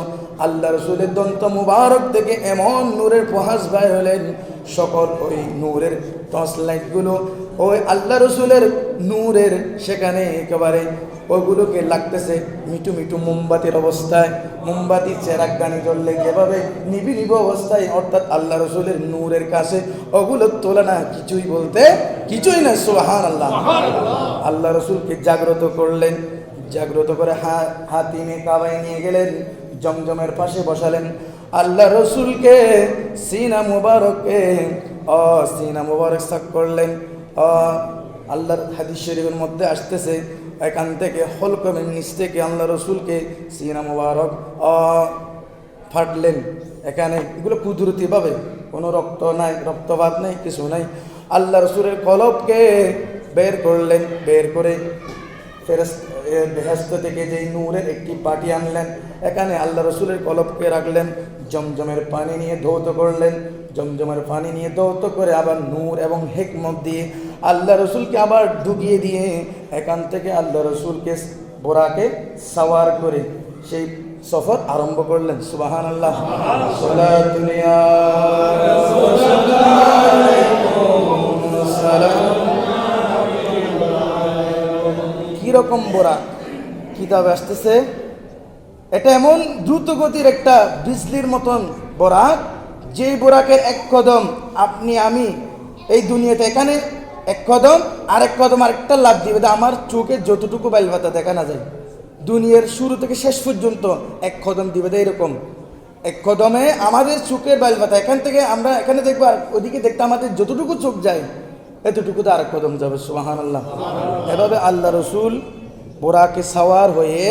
আল্লাহ রাসূলের দন্ত মুবারক থেকে এমন নূরের প্রহাস বের হলেন, সকল ওই নূরের টর্চ লাইটগুলো ওই আল্লাহ রাসূলের নূরের সেখানে একেবারে ওগুলোকে লাগতেছে মিটু মিটু মোমবাতির অবস্থায়। মোমবাতির চেরাগদানি জ্বললে যেভাবে নিবি নিবি অবস্থায়, অর্থাৎ আল্লাহ রাসূলের নূরের কাছে ওগুলোর তুলনা কিছুই বলতে কিছুই না। সুবহানাল্লাহ। আল্লাহ রাসূলকে জাগ্রত করলেন, জাগ্রত করে হাতিমে কাবায় নিয়ে গেলেন, জমজমের পাশে বসালেন। আল্লাহ রসুলকে সিনা মুবারক সাক করলেন। আল্লাহর হাদিস শরীফের মধ্যে আসতেছে, এখান থেকে হলকমের নিচ থেকে আল্লাহ রসুলকে সিনা মুবারক ফাটলেন। এখানে এগুলো কুদরতিভাবে, কোনো রক্ত নাই, রক্তপাত নেই, কিছু নাই। আল্লাহ রসুলের কলবকে বের করলেন, বের করে বেহেশত থেকে যেই নূরের একটি পাটি আনলেন, এখানে আল্লাহ রসুলের কলবকে রাখলেন। জমজমের পানি নিয়ে ধৌত করলেন, জমজমের পানি নিয়ে ধৌত করে আবার নূর এবং হিকমত দিয়ে আল্লাহ রসুলকে আবার ঢুকিয়ে দিয়ে এখান থেকে আল্লাহ রসুলকে বোরাকে সাওয়ার করে সেই সফর আরম্ভ করলেন। সুবহানাল্লাহ। কিরকম বোরাক কিতাবে আসতেছে, এটা এমন দ্রুত গতির একটা বিজলির মতন বোরাক, যেই বোরাকের এক কদম আপনি আমি এই দুনিয়াতে এখানে এক কদম, আরেক কদম আরেকটা লাভ দিবে, আমার চোখে যতটুকু বাইলপাতা দেখা না যায়, দুনিয়ার শুরু থেকে শেষ পর্যন্ত এক কদম দিবে। এরকম এক কদমে আমাদের চোখের বাইলপাতা, এখান থেকে আমরা এখানে দেখবো, আর ওদিকে দেখতে আমাদের যতটুকু চোখ যায় এতটুকুতে আরেক কদম যাবে। সুবহানাল্লাহ। এভাবে আল্লাহ রসুল বোরাকে সাওয়ার হয়ে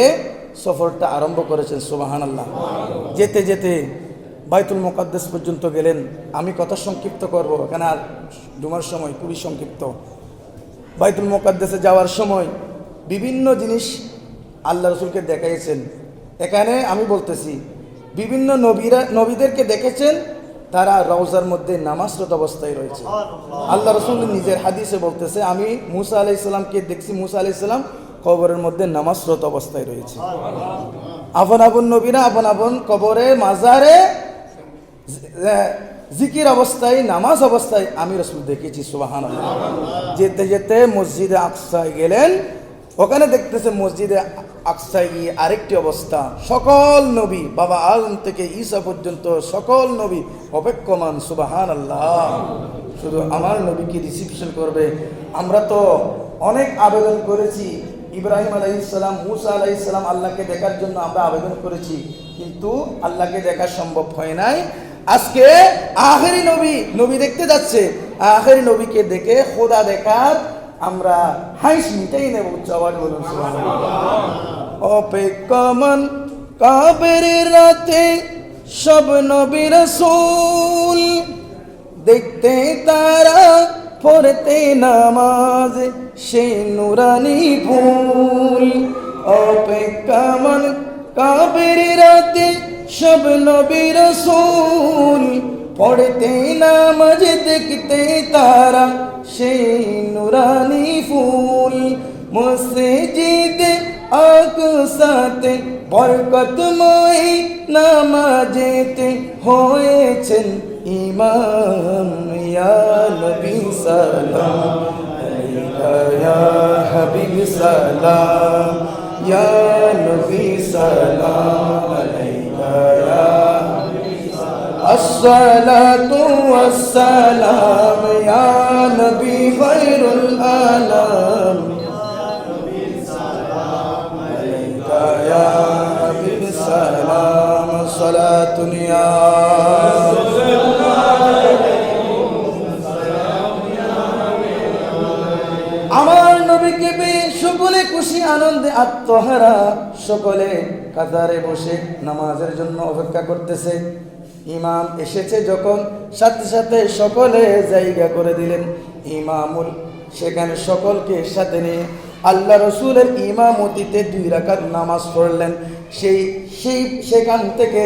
সফরটা আরম্ভ করেছেন। সুবহানাল্লাহ। যেতে যেতে বাইতুল মুকাদ্দাস পর্যন্ত গেলেন। আমি কথা সংক্ষিপ্ত করব, এখানে আর জুমার সময় খুবই সংক্ষিপ্ত। বাইতুল মুকাদ্দাসে যাওয়ার সময় বিভিন্ন জিনিস আল্লাহ রসুলকে দেখাইছেন। এখানে আমি বলতেছি, বিভিন্ন নবীদেরকে দেখেছেন, তারা রওজার মধ্যে নামাজরত অবস্থায় রয়েছে। আল্লাহ রসুল নিজের হাদিসে বলতেছে, আমি মুসা আলাইহিস সালামকে দেখছি, মুসা আলাইহিস সালাম কবরের মধ্যে নামাজরত অবস্থায় রয়েছে। আপন আপন নবীরা আপন আপন কবরে মাজারে জিকির অবস্থায়, নামাজ অবস্থায় আমি রাসূল দেখেছি। সুবহানাল্লাহ। যেতে যেতে মসজিদে আকসায় গেলেন, ওখানে দেখতেছে মসজিদে আকসায় গিয়ে আরেকটি অবস্থা, সকল নবী বাবা আদম থেকে ঈসা পর্যন্ত সকল নবী অপেক্ষমান। সুবহানাল্লাহ। শুধু আমার নবীকে রিসিপশন করবে। আমরা তো অনেক আবেদন করেছি, ইব্রাহিম আলাইহিস সালাম, মুসা আলাইহিস সালাম আল্লাহকে দেখার জন্য আমরা আবেদন করেছি, কিন্তু আল্লাহকে দেখা সম্ভব হয় নাই। আজকে আখেরি নবী দেখতে যাচ্ছে, আখেরি নবীকে দেখে খোদা দেখার আমরা হাইস মিটাই নেব। উচ্চ আওয়াজ বলুন সুবহানাল্লাহ। অপেক্ষমান কাবের রাতে সব নবী রাসূল, দেখতে তারা পড়তে নামাজ সেই নুরানি ফুল। অপেক্ষমান কাবের রাতে সব নবী রাসূল, পড়তে নামাজ দেখতে তারা সেই নুরানি ফুল। মসজিদে আকসাতে বরকতময় নামাজেতে হয়েছেন ইমাম। ইয়া নবী সালাম আলাইকা, ইয়া হাবিব সালাম, ইয়া নবী সালাম আলাইকা, ইয়া আসসালাতু ওয়াসসালাম ইয়া নবী খায়রুল আনাম, আলাইকা ইয়া হাবিব সালাম, সালাতুন ইয়া আমার নবীকে বেশ সকলে খুশি আনন্দে আত্মহারা, সকলে কাতারে বসে নামাজের জন্য অপেক্ষা করতেছে। ইমাম এসেছে যখন সাথে সাথে সকলে জায়গা করে দিলেন। ইমামুল সেখানে সকলকে সাথে নিয়ে আল্লাহ রসুলের ইমামতিতে 2 রাকাত নামাজ পড়লেন। সেখান থেকে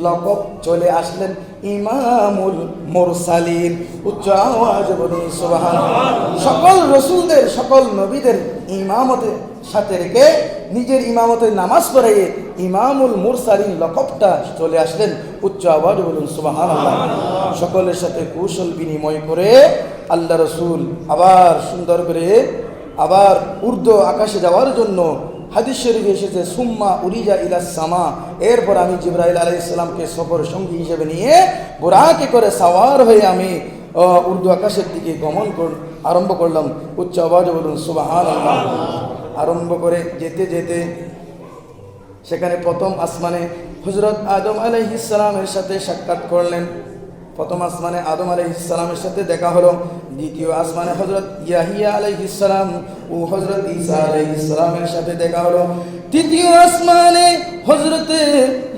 লকব চলে আসলেন ইমামুল মুরসালিন। উচ্চ আওয়াজে বলুন সুবহানাল্লাহ। সকল রসুলদের সকল নবীদের ইমামতের সাথে রেখে নিজের ইমামতের নামাজ পড়িয়ে ইমামুল মুরসালিন লকবটা চলে আসলেন। উচ্চ আওয়াজে বলুন সুবহানাল্লাহ। সকলের সাথে কৌশল বিনিময় করে আল্লাহ রসুল আবার সুন্দর করে আবার উর্দু আকাশে যাওয়ার জন্য হাদিস শরীফে এসেছে সুম্মা উরিজা ইলা সামা, এরপর আমি জিবরাইল আলাইহিস সালামকে সফর সঙ্গী হিসেবে নিয়ে বুরাকে করে সাওয়ার হয়ে আমি উর্দু আকাশের দিকে গমন আরম্ভ করলাম। উচ্চ আওয়াজে বলুন সুবহানাল্লাহ। আরম্ভ করে যেতে যেতে সেখানে প্রথম আসমানে হযরত আদম আলাইহিস সালামের সাথে সাক্ষাৎ করলেন। প্রথম আসমানে আদম আলাইহিস সালামের সাথে দেখা হলো। দ্বিতীয় আসমানে হযরত ইয়াহিয়া আলাইহিস সালাম ও হযরত ঈসা আলাইহিস সালামের সাথে দেখা হলো। তৃতীয় আসমানে হযরত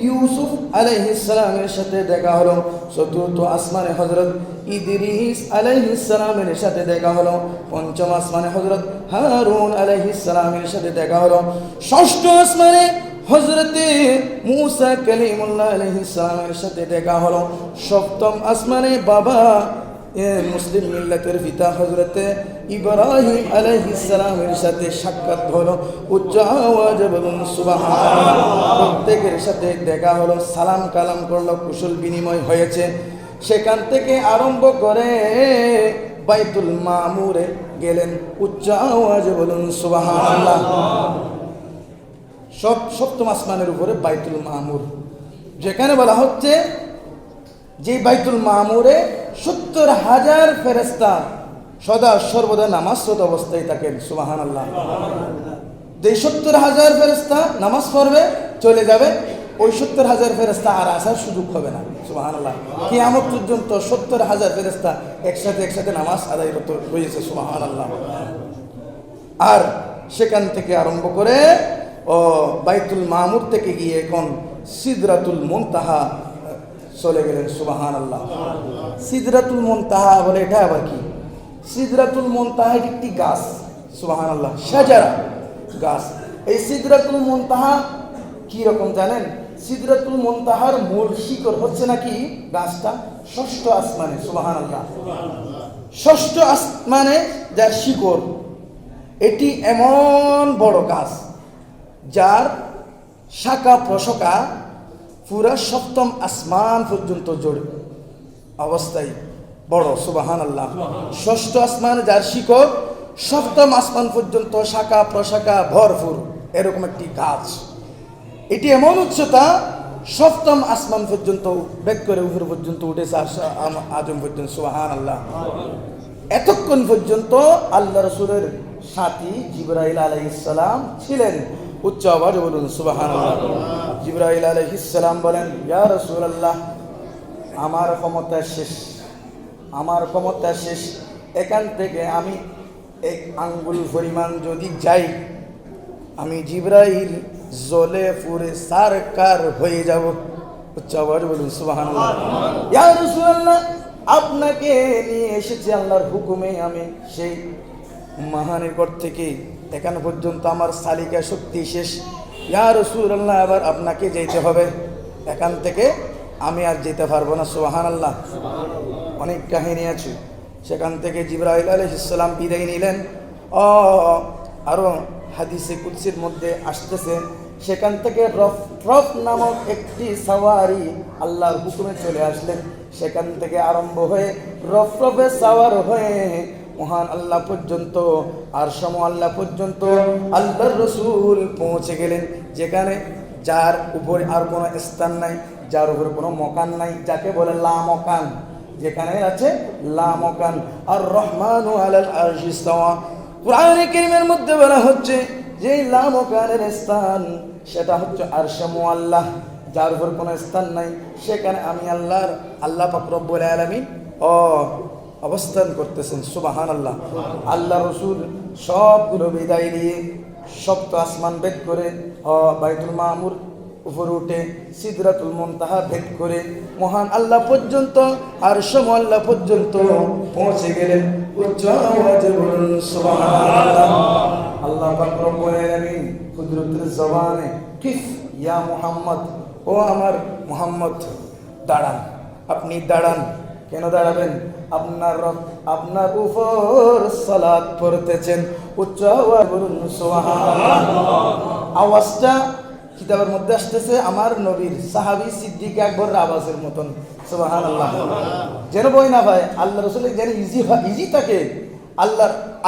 ইউসুফ আলাইহিস সালামের সাথে দেখা হলো। চতুর্থ আসমানে হযরত ইদ্রিস আলাইহিস সালামের সাথে দেখা হলো। পঞ্চম আসমানে হযরত হারুন আলাইহিস সালামের সাথে দেখা হলো। ষষ্ঠ আসমানে হযরতে মুসা কালিমুল্লাহ আলাইহিস সালামের সাথে দেখা হলো। সপ্তম আসমানে বাবা মুসলিম মিল্লাতের পিতা হযরতে ইব্রাহিম আলাইহিস সালামের সাথে সাক্ষাৎ হলো। উচ্চ আওয়াজে বলুন সুবহানাল্লাহ। প্রত্যেকের সাথে দেখা হলো, সালাম কালাম করলো, কুশল বিনিময় হয়েছে। সেখান থেকে আরম্ভ করে বাইতুল মামুরে গেলেন। উচ্চ আওয়াজে বলুন সুবহানাল্লাহ। সপ্তম আসমানের উপরে বাইতুল মামুর, যেখানে বলা হচ্ছে যে বাইতুল মামুরে 70,000 ফেরেশতা সদা সর্বদা নামাজরত অবস্থায় থাকেন। সুবহানাল্লাহ। যে 70,000 ফেরেশতা নামাজ পড়বে চলে যাবে, ওই 70,000 ফেরেশতা আর আসার সুযোগ হবে না। সুবহানাল্লাহ। কিয়ামত পর্যন্ত 70,000 ফেরেশতা একসাথে নামাজ আদায়রত রয়েছে। সুবহানাল্লাহ। আর সেখান থেকে আরম্ভ করে বাইতুল মামুর থেকে গিয়ে এখন সিদরাতুল মুনতাহা চলে গেলেন। সুবহানাল্লাহ। সিদরাতুল মুনতাহা বলে এটা আবার কি? সিদরাতুল মুনতাহা একটি গাছ। সুবহানাল্লাহ। শাজারা গাছ। এই সিদরাতুল মুনতাহা কি রকম জানেন? সিদরাতুল মুনতাহার মূল শিকড় হচ্ছে নাকি গাছটা 6ষ্ঠ আসমানে। সুবহানাল্লাহ। 6ষ্ঠ আসমানে যার শিকড়, এটি এমন বড় গাছ যার শাখা প্রশাখা পুরা 7ম আসমান পর্যন্ত জড়িত অবস্থায় বড়। সুবহানাল্লাহ। 6ষ্ঠ আসমানে যার শিকড় 7ম আসমান পর্যন্ত শাখা প্রশাখা ভরপুর, এরকম একটি গাছ। এটি এমন উচ্চতা 7ম আসমান পর্যন্ত বেগ করে উপর পর্যন্ত উঠেছে, আদম পর্যন্ত। সুবহানাল্লাহ। এতক্ষণ পর্যন্ত আল্লাহ রসুলের সাথী জিবরাইল আলাইহিস সালাম ছিলেন। উচ্চ আওয়াজে বলুন সুবহানাল্লাহ। জিবরাইল আলাইহিস সালাম বলেন, ইয়া রাসূলুল্লাহ, আমার ক্ষমতা শেষ। এখান থেকে আমি 1 আঙ্গুল পরিমাণ যদি যাই, আমি জিবরাইল জ্বলে পুড়ে সারকার হয়ে যাব। উচ্চ আওয়াজে বলুন সুবহানাল্লাহ। ইয়া রাসূলুল্লাহ, আপনাকে নিয়ে এসেছি আল্লাহর হুকুমে। আমি সেই মহানের ঘর থেকে এখান পর্যন্ত আমার সালিকা শক্তি শেষ। ইয়া রাসূলুল্লাহ, আবার আপনাকে যেতে হবে, এখান থেকে আমি আর যেতে পারবো না। সুবহানাল্লাহ। অনেক কাহিনী আছে। সেখান থেকে জিবরাইল আলাইহিস সালাম বিদায় নিলেন। আরও হাদিসে কুদসির মধ্যে আসতেছে, সেখান থেকে রফ নামক একটি সাওয়ারি আল্লাহর হুকুমে চলে আসলেন। সেখান থেকে আরম্ভ হয়ে রফে সাওয়ার হয়ে মহান আল্লাহ পর্যন্ত, আর আল্লাহ পর্যন্ত আল্লাহর রসুল পৌঁছে গেলেন, যেখানে যার উপরে আর কোনো স্থান নাই, যার উপরে কোনো মকান নাই, যাকে বলে লা মকান। যেখানে আছে লা মকান। আর রহমানু আলাল আরশি ইস্তাওয়া। কুরআনে কারীমের মধ্যে বলা হচ্ছে যে লা মকানের স্থান সেটা হচ্ছে আরশে মুআল্লাহ, যার উপর কোনো স্থান নাই। সেখানে আমি আল্লাহ পাক রব্বুল আলামিন অবস্থান করতেছেন। সুবহানাল্লাহ। আল্লাহ রসুল সবগুলো বিদায় দিয়ে সপ্ত আসমান ভেদ করে বাইতুল মামুর উপরে উঠে সিদরাতুল মুনতাহা ভেদ করে মহান আল্লাহ পর্যন্ত আর আল্লাহ পর্যন্ত পৌঁছে গেলেন। উচ্চ আওয়াজে বলুন সুবহানাল্লাহ। আল্লাহ পাক রব্বুল আলামিন কুদরতের জবানে কিফ ইয়া মুহাম্মদ, ও আমার মুহাম্মদ দাঁড়ান, আপনি দাঁড়ান। কেন দাঁড়াবেন? আপনার রব আপনার উপর সালাত পড়তেছেন। উচ্চ আওয়াজ বলুন সুবহানাল্লাহ। আওয়াজটা কিতাবের মধ্যে আসতেছে আমার নবীর সাহাবী সিদ্দিক আকবরের আওয়াজের মতন। সুবহানাল্লাহ। যেন বই না ভাই, আল্লাহ রাসূলের যেন ইজি থাকে,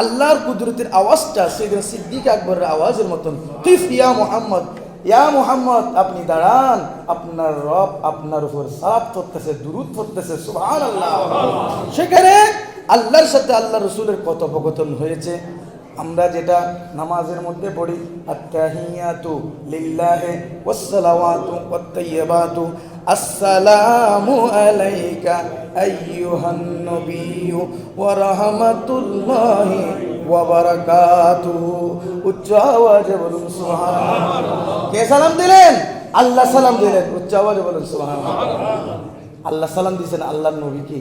আল্লাহর কুদরতের আওয়াজটা সাইয়েদনা সিদ্দিক আকবরের আওয়াজের মতন। কিফ ইয়া মুহাম্মদ, ইয়া মুহাম্মদ আপনি দাঁড়ান, আপনার রব আপনার উপর সালাত পড়তেছে, দুরূদ পড়তেছে। সুবহানাল্লাহ। সেখানে আল্লাহর সাথে আল্লাহ রাসূলের কথোপকথন হয়েছে। আমরা যেটা নামাজের মধ্যে পড়ি, আত্তাহিয়াতু লিল্লাহি ওয়াসসালাওয়াতু ওয়াত-তাইয়্যিবাতু আসসালামু আলাইকা আইয়ুহান নবিয়্যু ওয়া রাহমাতুল্লাহি ওয়া বারাকাতুহু। উচ্চ আওয়াজে বলুন সুবহানাল্লাহ। কে সালাম দিলেন? আল্লাহ সালাম দিলেন। উচ্চ আওয়াজে বলুন সুবহানাল্লাহ। আল্লাহ সালাম দিয়েছেন আল্লাহর নবীকে।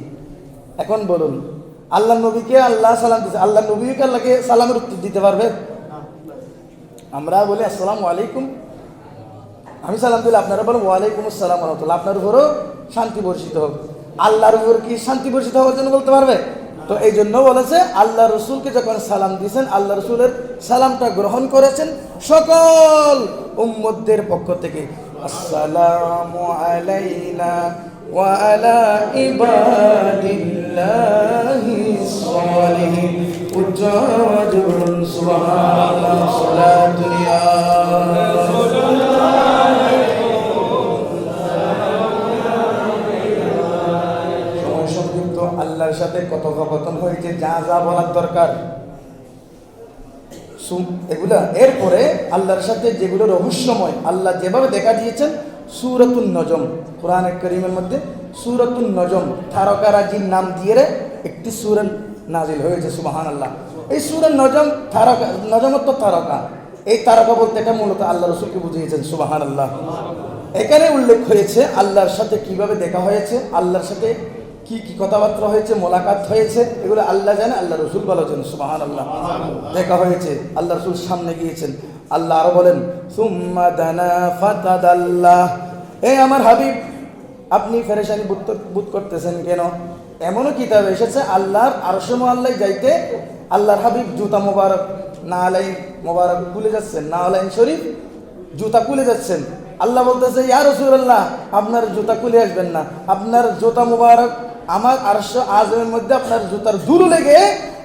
এখন বলুন, আল্লাহ নবীকে আল্লাহ সালাম দিয়েছে, আল্লাহ নবীকে আল্লাহকে সালামের উত্তর দিতে পারবে? আমরা বলি আসসালামু আলাইকুম, আমি সালাম দিলে আপনারা বলেন ওয়ালাইকুম আসসালাম ওয়া রাহমাতুল্লাহ, আপনার উপরও শান্তি বর্ষিত হোক। আল্লাহর উপর কি শান্তি বর্ষিত হওয়ার জন্য বলতে পারবে? তো এই জন্য বলেছে আল্লাহ রসুলকে যখন সালাম দিয়েছেন, আল্লাহ রসুলের সালামটা গ্রহণ করেছেন সকল উম্মতদের পক্ষ থেকে। আসসালামু আলাইনা ওয়া আলা ইবাদিল্লাহিস সালিহিন। উচ্চ আওয়াজে বলুন সুবহানাল্লাহ। সালাতুল ইয়া সংক্ষিপ্ত আল্লাহর সাথে কথোপকথন হয়েছে, যা যা বলার দরকার এগুলা। এরপরে আল্লাহর সাথে যেগুলো রহস্যময়, আল্লাহ যেভাবে দেখা দিয়েছেন, সূরাতুন নজম, কোরআনে কারীমের মধ্যে সূরাতুন নজম তারকারাজির নাম দিয়ে একটি সূরা নাজিল হয়েছে। সুবহানাল্লাহ। এই সূরা নজম তারকা, নজম তো তারকা, এই তারকা বলতে এটা মূলত আল্লাহ রাসূলকে বুঝিয়েছেন। সুবহানাল্লাহ। এখানে উল্লেখ হয়েছে আল্লাহর সাথে কিভাবে দেখা হয়েছে, আল্লাহর সাথে কি কি কথাবার্তা হয়েছে, মোলাকাত হয়েছে, এগুলো আল্লাহ জানে, আল্লাহ রসুল বলা জানে। সুবহানাল্লাহ। দেখা হয়েছে, আল্লাহ রসুল সামনে গিয়েছেন। আল্লাহ আরো বলেন সুম্মা দানা ফাতাদাল্লাহ। এই আমার হাবিব, আপনি পেরেশানি বোধ করতেছেন কেন? এমনও কিতাবে এসেছে আল্লাহর আরশে মুআল্লায় যাইতে আল্লাহর হাবিব জুতা মোবারক, নালাইন মোবারক খুলে যাচ্ছেন, নালাইন শরীফ জুতা খুলে যাচ্ছেন। আল্লাহ বলতেছে ইয়া রাসূলুল্লাহ, আপনার জুতা খুলে আসবেন না, আপনার জুতা মোবারক আমার আরশ আযমের মধ্যে আপনার জুতার ধুলো লেগে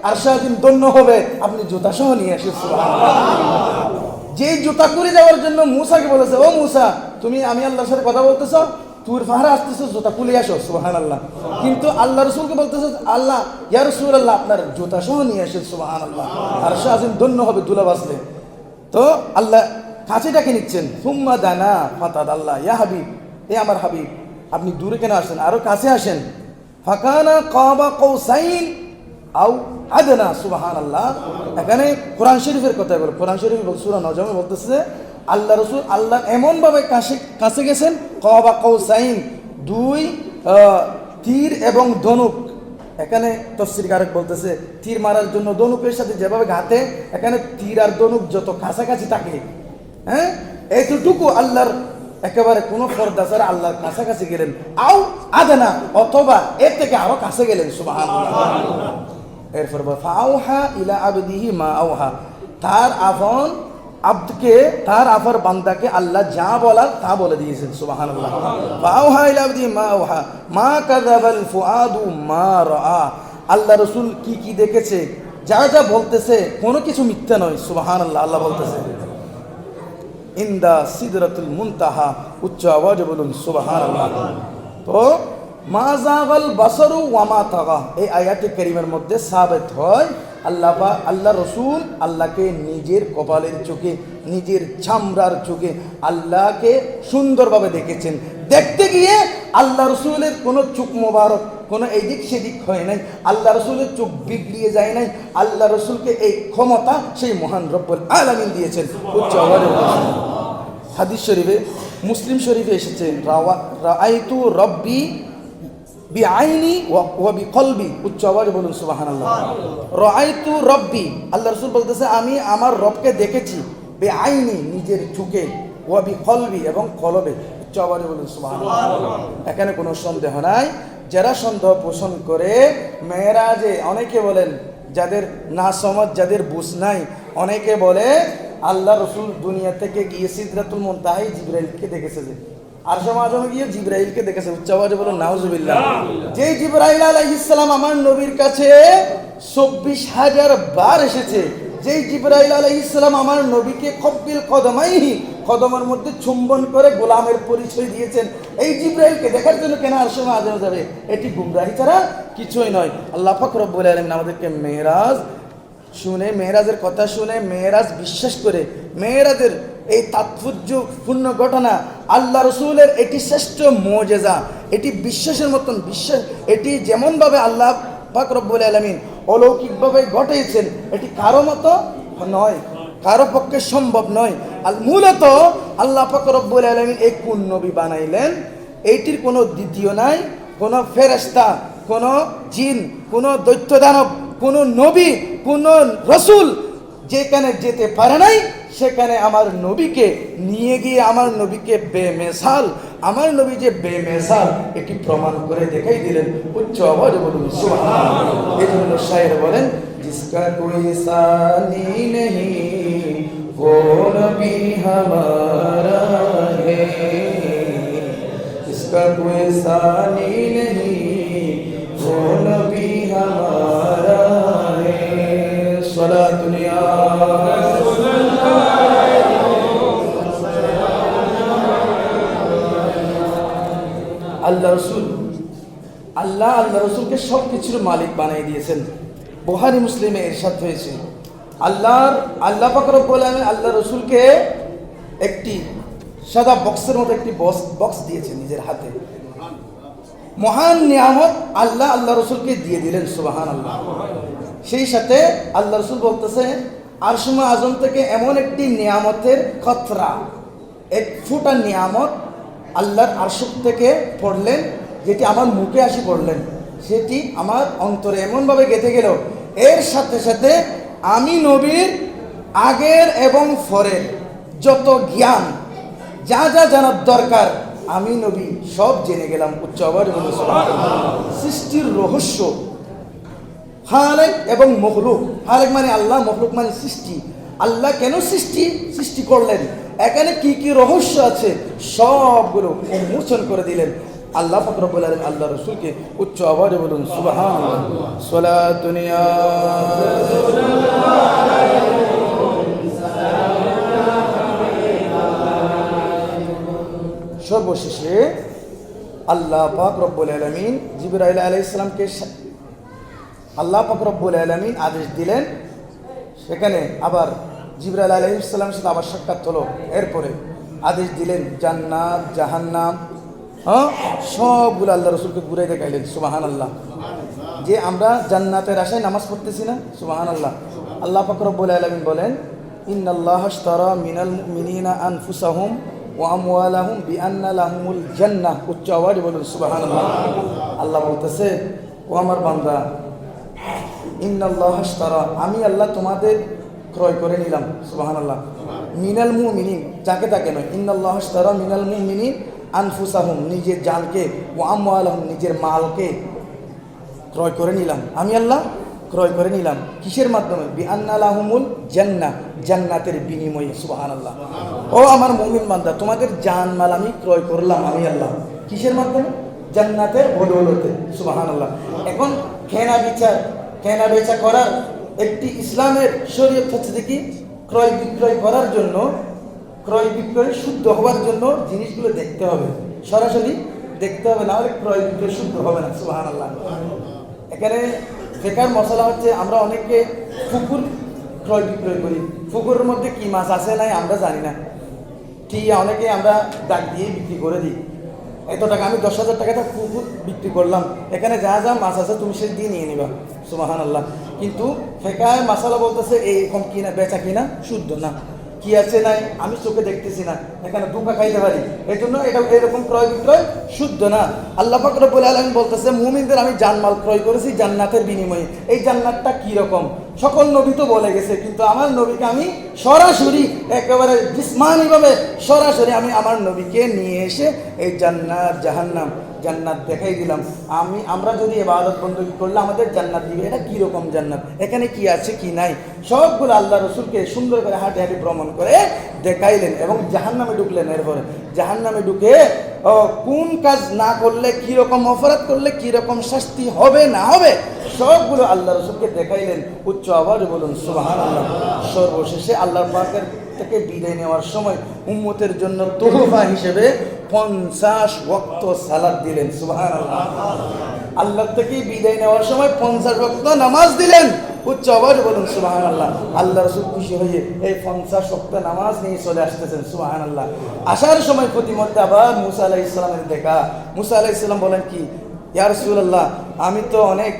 আরশ আযম ধন্য হবে, আপনি জুতা সহ নিয়ে আসেন। সুবহানাল্লাহ। যে জুতা খুলে যাওয়ার জন্য মূসাকে বলেছে, ও মূসা তুমি আমি আল্লাহর সাথে কথা বলতেছো, তুর পাহাড়ে আসতেছো, জুতা খুলে আসো। সুবহানাল্লাহ। কিন্তু আল্লাহ রাসূলকে বলতেছে আল্লাহ ইয়া রাসূলুল্লাহ আপনার জুতা সহ নিয়ে আসেন। সুবহানাল্লাহ। আরশ আযম ধন্য হবে ধুলা বাসলে। তো আল্লাহ কাছে ডাকে নিচ্ছেন, সুম্মা দানা ফাতাদাল্লাহ। ইয়া হাবিব, এ আমার হাবিব, আপনি দূরে কেন আসেন, আরো কাছে আসেন। ফাকানা কাবা কৌসাইন আও আদনা। সুবহানাল্লাহ। এখানে কোরআন শরীফের কথা বলে, কোরআন শরীফ সূরা নজমে বলতেছে আল্লাহ রাসূল আল্লাহ এমন ভাবে কাছে গেছেন, কাবা কৌসাইন, দুই তীর এবং ধনুক। এখানে তাফসীরকারক বলতেছে তীর মারার জন্য ধনুকের সাথে যেভাবে ঘাতে, এখানে তীর আর ধনুক যত কাছাকাছি থাকে, হ্যাঁ, এতটুকু আল্লাহর একেবারে কোনো পর্দা ছাড়া আল্লাহর কাছাকাছি গেলেন। আও আদনা, অথবা এর থেকে আরো কাছে গেলেন। সুবহানাল্লাহ। এরপর ফাওহা ইলা আবদিহি মা আওহা, তার আপন আব্দকে, তার আফার বান্দাকে আল্লাহ যা বলার তা বলে দিয়েছেন। সুবহানাল্লাহ। ফাওহা ইলা আবদিহি মা আওহা মা কাযাবাল ফুআদু মা রাআ। আল্লাহ রাসূল কি কি দেখেছে, যা যা বলতেছে কোনো কিছু মিথ্যা নয়। সুবহানাল্লাহ। আল্লাহ বলতেছে ইনদা সিদরাতুল মুনতাহা। উচ্চ আওয়াজে বলুন সুবহানাল্লাহ। তো মা যাগাল বাসারু ওয়া মা তাগা, এই আয়াতে কারীমের মধ্যে সাবিত হয় আল্লাহ রসুল আল্লাহকে নিজের কপালের চোখে, নিজের চামড়ার চোখে আল্লাহকে সুন্দরভাবে দেখেছেন। দেখতে গিয়ে আল্লাহ রসুলের কোনো চোখ মোবারক কোনো এদিক সেদিক হয় নাই, আল্লাহ রসুলের চোখ বিগড়িয়ে যায় নাই। আল্লাহ রসুলকে এই ক্ষমতা সেই মহান রব্বুল আলামিন দিয়েছেন। উচ্চ আওয়াজে বলুন। হাদিস শরীফে, মুসলিম শরীফে এসেছে, রাআইতু রব্বি বিআইনি ওয়া বিকলবি। উচ্চ আওয়াজে বলুন সুবহানাল্লাহ। রাআইতু রব্বি, আল্লাহ রসুল বলতেছে আমি আমার রবকে দেখেছি, বিআইনি নিজের চোখে, ওয়া বিকলবি এবং কলবে। উচ্চ আওয়াজে বলুন সুবহানাল্লাহ। এখানে কোনো সন্দেহ নাই। যারা সন্দেহ পোষণ করে মেরাজে, অনেকে বলেন যাদের না সমাজ, যাদের বুঝ নাই, অনেকে বলে আল্লাহ রসুল দুনিয়া থেকে গিয়ে সিদরাতুল মুনতাহায় জিবরাইলকে দেখেছে, যে আরশে মাযমে গিয়ে জিবরাইলকে দেখেছে। উচ্চ আওয়াজে বলুন নাউজুবিল্লাহ। যেই জিবরাইল আলাইহিস সালাম আমার নবীর কাছে 24,000 বার এসেছে, যেই জিবরাইল আলাইহিস সালাম আমার নবীকে কব্বিল কদমাইহি, কদমের মধ্যে চুম্বন করে গোলামের পরিচয় দিয়েছেন, এই জিবরাইলকে দেখার জন্য কেন আরশে মাযমে যাবে? এটি গুমরাহি ছাড়া কিছুই নয়। আল্লাহ পাক রব্বুল আলামিন আমাদেরকে মেরাজ শুনে, মেরাজের কথা শুনে, মেরাজ বিশ্বাস করে, মেরাজের এই তাৎপর্যপূর্ণ ঘটনা, আল্লাহ রসুলের এটি শ্রেষ্ঠ মুজিজা, এটি বিশ্বাসের মতন বিশ্বাস, এটি যেমনভাবে আল্লাহ পাক রব্বুল আলামিন অলৌকিকভাবে ঘটিয়েছেন, এটি কারো মতো নয়, কারো পক্ষে সম্ভব নয়। মূলত আল্লাহ পাক রব্বুল আলামিন এই কোন নবী বানাইলেন, এইটির কোনো দ্বিতীয় নাই। কোনো ফেরেশতা, কোনো জিন, কোনো দৈত্য দানব, কোনো নবী, কোনো রসুল যেখানে যেতে পারে নাই, সেখানে আমার নবীকে নিয়ে গিয়ে আমার নবীকে বেমেসাল, আমার নবী যে বেমেসাল এটি প্রমাণ করে দেখাই দিলেন। উচ্চ আওয়াজে বলুন সুবহানাল্লাহ। এই জন্য শায়ের বলেন, জিসকা কোই সানি নেহি वो नबी हमारा है, इसका कोई सानी नहीं वो नबी हमारा है। सलातुन या আল্লাহ রসুল, আল্লাহ রসুলকে সব কিছুর মালিক বানিয়ে দিয়েছেন। বুখারী মুসলিমে ইরশাদ হয়েছে, আল্লাহ পাক রব্বুল আলামিন আল্লাহ রসুলকে একটি সাদা বক্সের মতো একটি বক্স দিয়েছেন নিজের হাতে। মহান নিয়ামত আল্লাহ রসুলকে দিয়ে দিলেন, সুবহানাল্লাহ। সেই সাথে আল্লাহ রসুল বলতেছে, আরশে আযম থেকে এমন একটি নিয়ামতের কতরা, এক ফুটা নিয়ামত আল্লাহর আরশ থেকে পড়লেন, যেটি আমার মুখে আসি পড়লেন, সেটি আমার অন্তরে এমনভাবে গেঁথে গেল, এর সাথে সাথে আমি নবীর আগের এবং পরের যত জ্ঞান, যা যা জানার দরকার, আমি নবী সব জেনে গেলাম। উচ্চ আওয়াজে বলুন সুবহানাল্লাহ। সৃষ্টির রহস্য, খালেক এবং মখলুক, খালেক মানে আল্লাহ, মখলুক মানে সৃষ্টি। আল্লাহ কেন সৃষ্টি করলেন, এখানে কি কি রহস্য আছে, সবগুলো উন্মোচন করে দিলেন আল্লাহ পাক রব্বুল আলামিন আল্লাহ রসুলকে। উচ্চ আওয়াজে বলুন সুবহানাল্লাহ। সালাতুন ইয়া সর্বশেষে আল্লাহ পাক রব্বুল আলামিন জিবরাইল আলাইহিস সালামকে, আল্লাহ পাক রব্বুল আলামিন আদেশ দিলেন, সেখানে আবার জিবরাইল আলাইহিস সালামের সাথে আবার সাক্ষাৎ হলো। এরপরে আদেশ দিলেন জান্নাত, জাহান্নাম, সবগুলো আল্লাহ রসুলকে ঘুরে দেখাইলেন, সুবহানাল্লাহ। যে আমরা জান্নাতের আশায় নামাজ পড়তেছি না, সুবহানাল্লাহ। আল্লাহ পাক রব্বুল আলামিন বলেন, ইন্নাল্লাহা আশতারা মিনাল মুমিনিনা আনফুসাহুম ওয়া আমওয়ালাহুম বিআন্না লাহুমুল জান্নাহ। উচ্চ আওয়াজে বলুন সুবহানাল্লাহ। আল্লাহ বলতেছে, ও আমার বান্দা, ইন্নাল্লাহা আশতারা, আমি আল্লাহ তোমাদের ক্রয় করে নিলাম, সুবহানাল্লাহ। মিনাল মুমিনিন, যাকে তাকে নয়, ইন্নাল্লাহা আশতারা মিনাল মুমিনিন আনফুসাহুম, নিজের জানকে, ও আমওয়ালাহুম, নিজের মালকে ক্রয় করে নিলাম, আমি আল্লাহ ক্রয় করে নিলাম। কিসের মাধ্যমে? বিআন্না লাহুমুল জান্নাহ, জান্নাতের বিনিময়ে, সুবহানাল্লাহ। ও আমার মুমিন বান্দা, তোমাদের জানমাল আমি ক্রয় করলাম, আমি আল্লাহ। কিসের মাধ্যমে? জান্নাতের বদৌলতে, সুবহানাল্লাহ। এখন কেনা বেচা করার একটি ইসলামের শরীয়ত হচ্ছে দেখি, ক্রয় বিক্রয় করার জন্য, ক্রয় বিক্রয় শুদ্ধ হওয়ার জন্য জিনিসগুলো দেখতে হবে, সরাসরি দেখতে হবে, না হলে ক্রয় বিক্রয় শুদ্ধ হবে না, সুবহানাল্লাহ। এখানে বেকার মশলা হচ্ছে, আমরা অনেকে পুকুর ক্রয় বিক্রয় করি, পুকুরের মধ্যে কি মাছ আছে নাই আমরা জানি না, ঠিক অনেকে আমরা ডাক দিয়ে বিক্রি করে দিই। এত টাকা আমি 10,000 টাকাটা পুকুর বিক্রি করলাম, এখানে যা যা মাছ আছে তুমি সে দিয়ে নিয়ে নিবা, সুবহানাল্লাহ। কিন্তু ফেকায় মাসালা বলতেছে এইরকম কিনা বেচা কিনা শুদ্ধ না, কি আছে নাই আমি চোখে দেখতেছি না, এখানে ধোঁকা খাইতে পারি, এই জন্য এটা এরকম ক্রয় বিক্রয় শুদ্ধ না। আল্লাহ পাক রব্বুল আলামিন বলতেছে মুমিনদের আমি জানমাল ক্রয় করেছি জান্নাতের বিনিময়ে। এই জান্নাতটা কি রকম সকল নবী তো বলে গেছে, কিন্তু আমার নবীকে আমি সরাসরি একেবারে জিসমানিভাবে সরাসরি আমি আমার নবীকে নিয়ে এসে এই জান্নাত জাহান্নাম জান্নাত দেখাই দিলাম। আমরা যদি ইবাদত বندگی করলে আমাদের জান্নাত দিবে, এটা কি রকম জান্নাত, এখানে কি আছে কি নাই সবগুলো আল্লাহ রসুলকে সুন্দর করে হাঁটি হাঁটি ভ্রমণ করে দেখাইলেন এবং জাহান্নামে ঢুকলেন। এরপরে জাহান্নামে ঢুকে কোন কাজ না করলে কি রকম অপরাধ করলে কি রকম শাস্তি হবে না হবে সবগুলো আল্লাহ রসুলকে দেখাইলেন। উচ্চ আওয়াজে বলুন সুবহানাল্লাহ। সর্বশেষে আল্লাহ পাকের থেকে বিদায় নেওয়ার সময় উম্মতের জন্য তোহফা হিসেবে 50 ওয়াক্ত সালাত দিলেন, সুবহানাল্লাহ। আল্লাহ থেকে বিদায় নেওয়ার সময় 50 ওয়াক্ত নামাজ দিলেন। উচ্চ আওয়াজে বলুন সুবহানাল্লাহ। আল্লাহ রাসূল খুশি হয়ে এই 50 ওয়াক্ত নামাজ নিয়ে চলে আসতেছেন, সুবহানাল্লাহ। আসার সময় প্রতিমধ্যে আবার মুসা আলাইহিস সালামের দেখা। মুসা আলাইহিস সালাম বলেন কি, ইয়া রাসূলুল্লাহ, আমি তো অনেক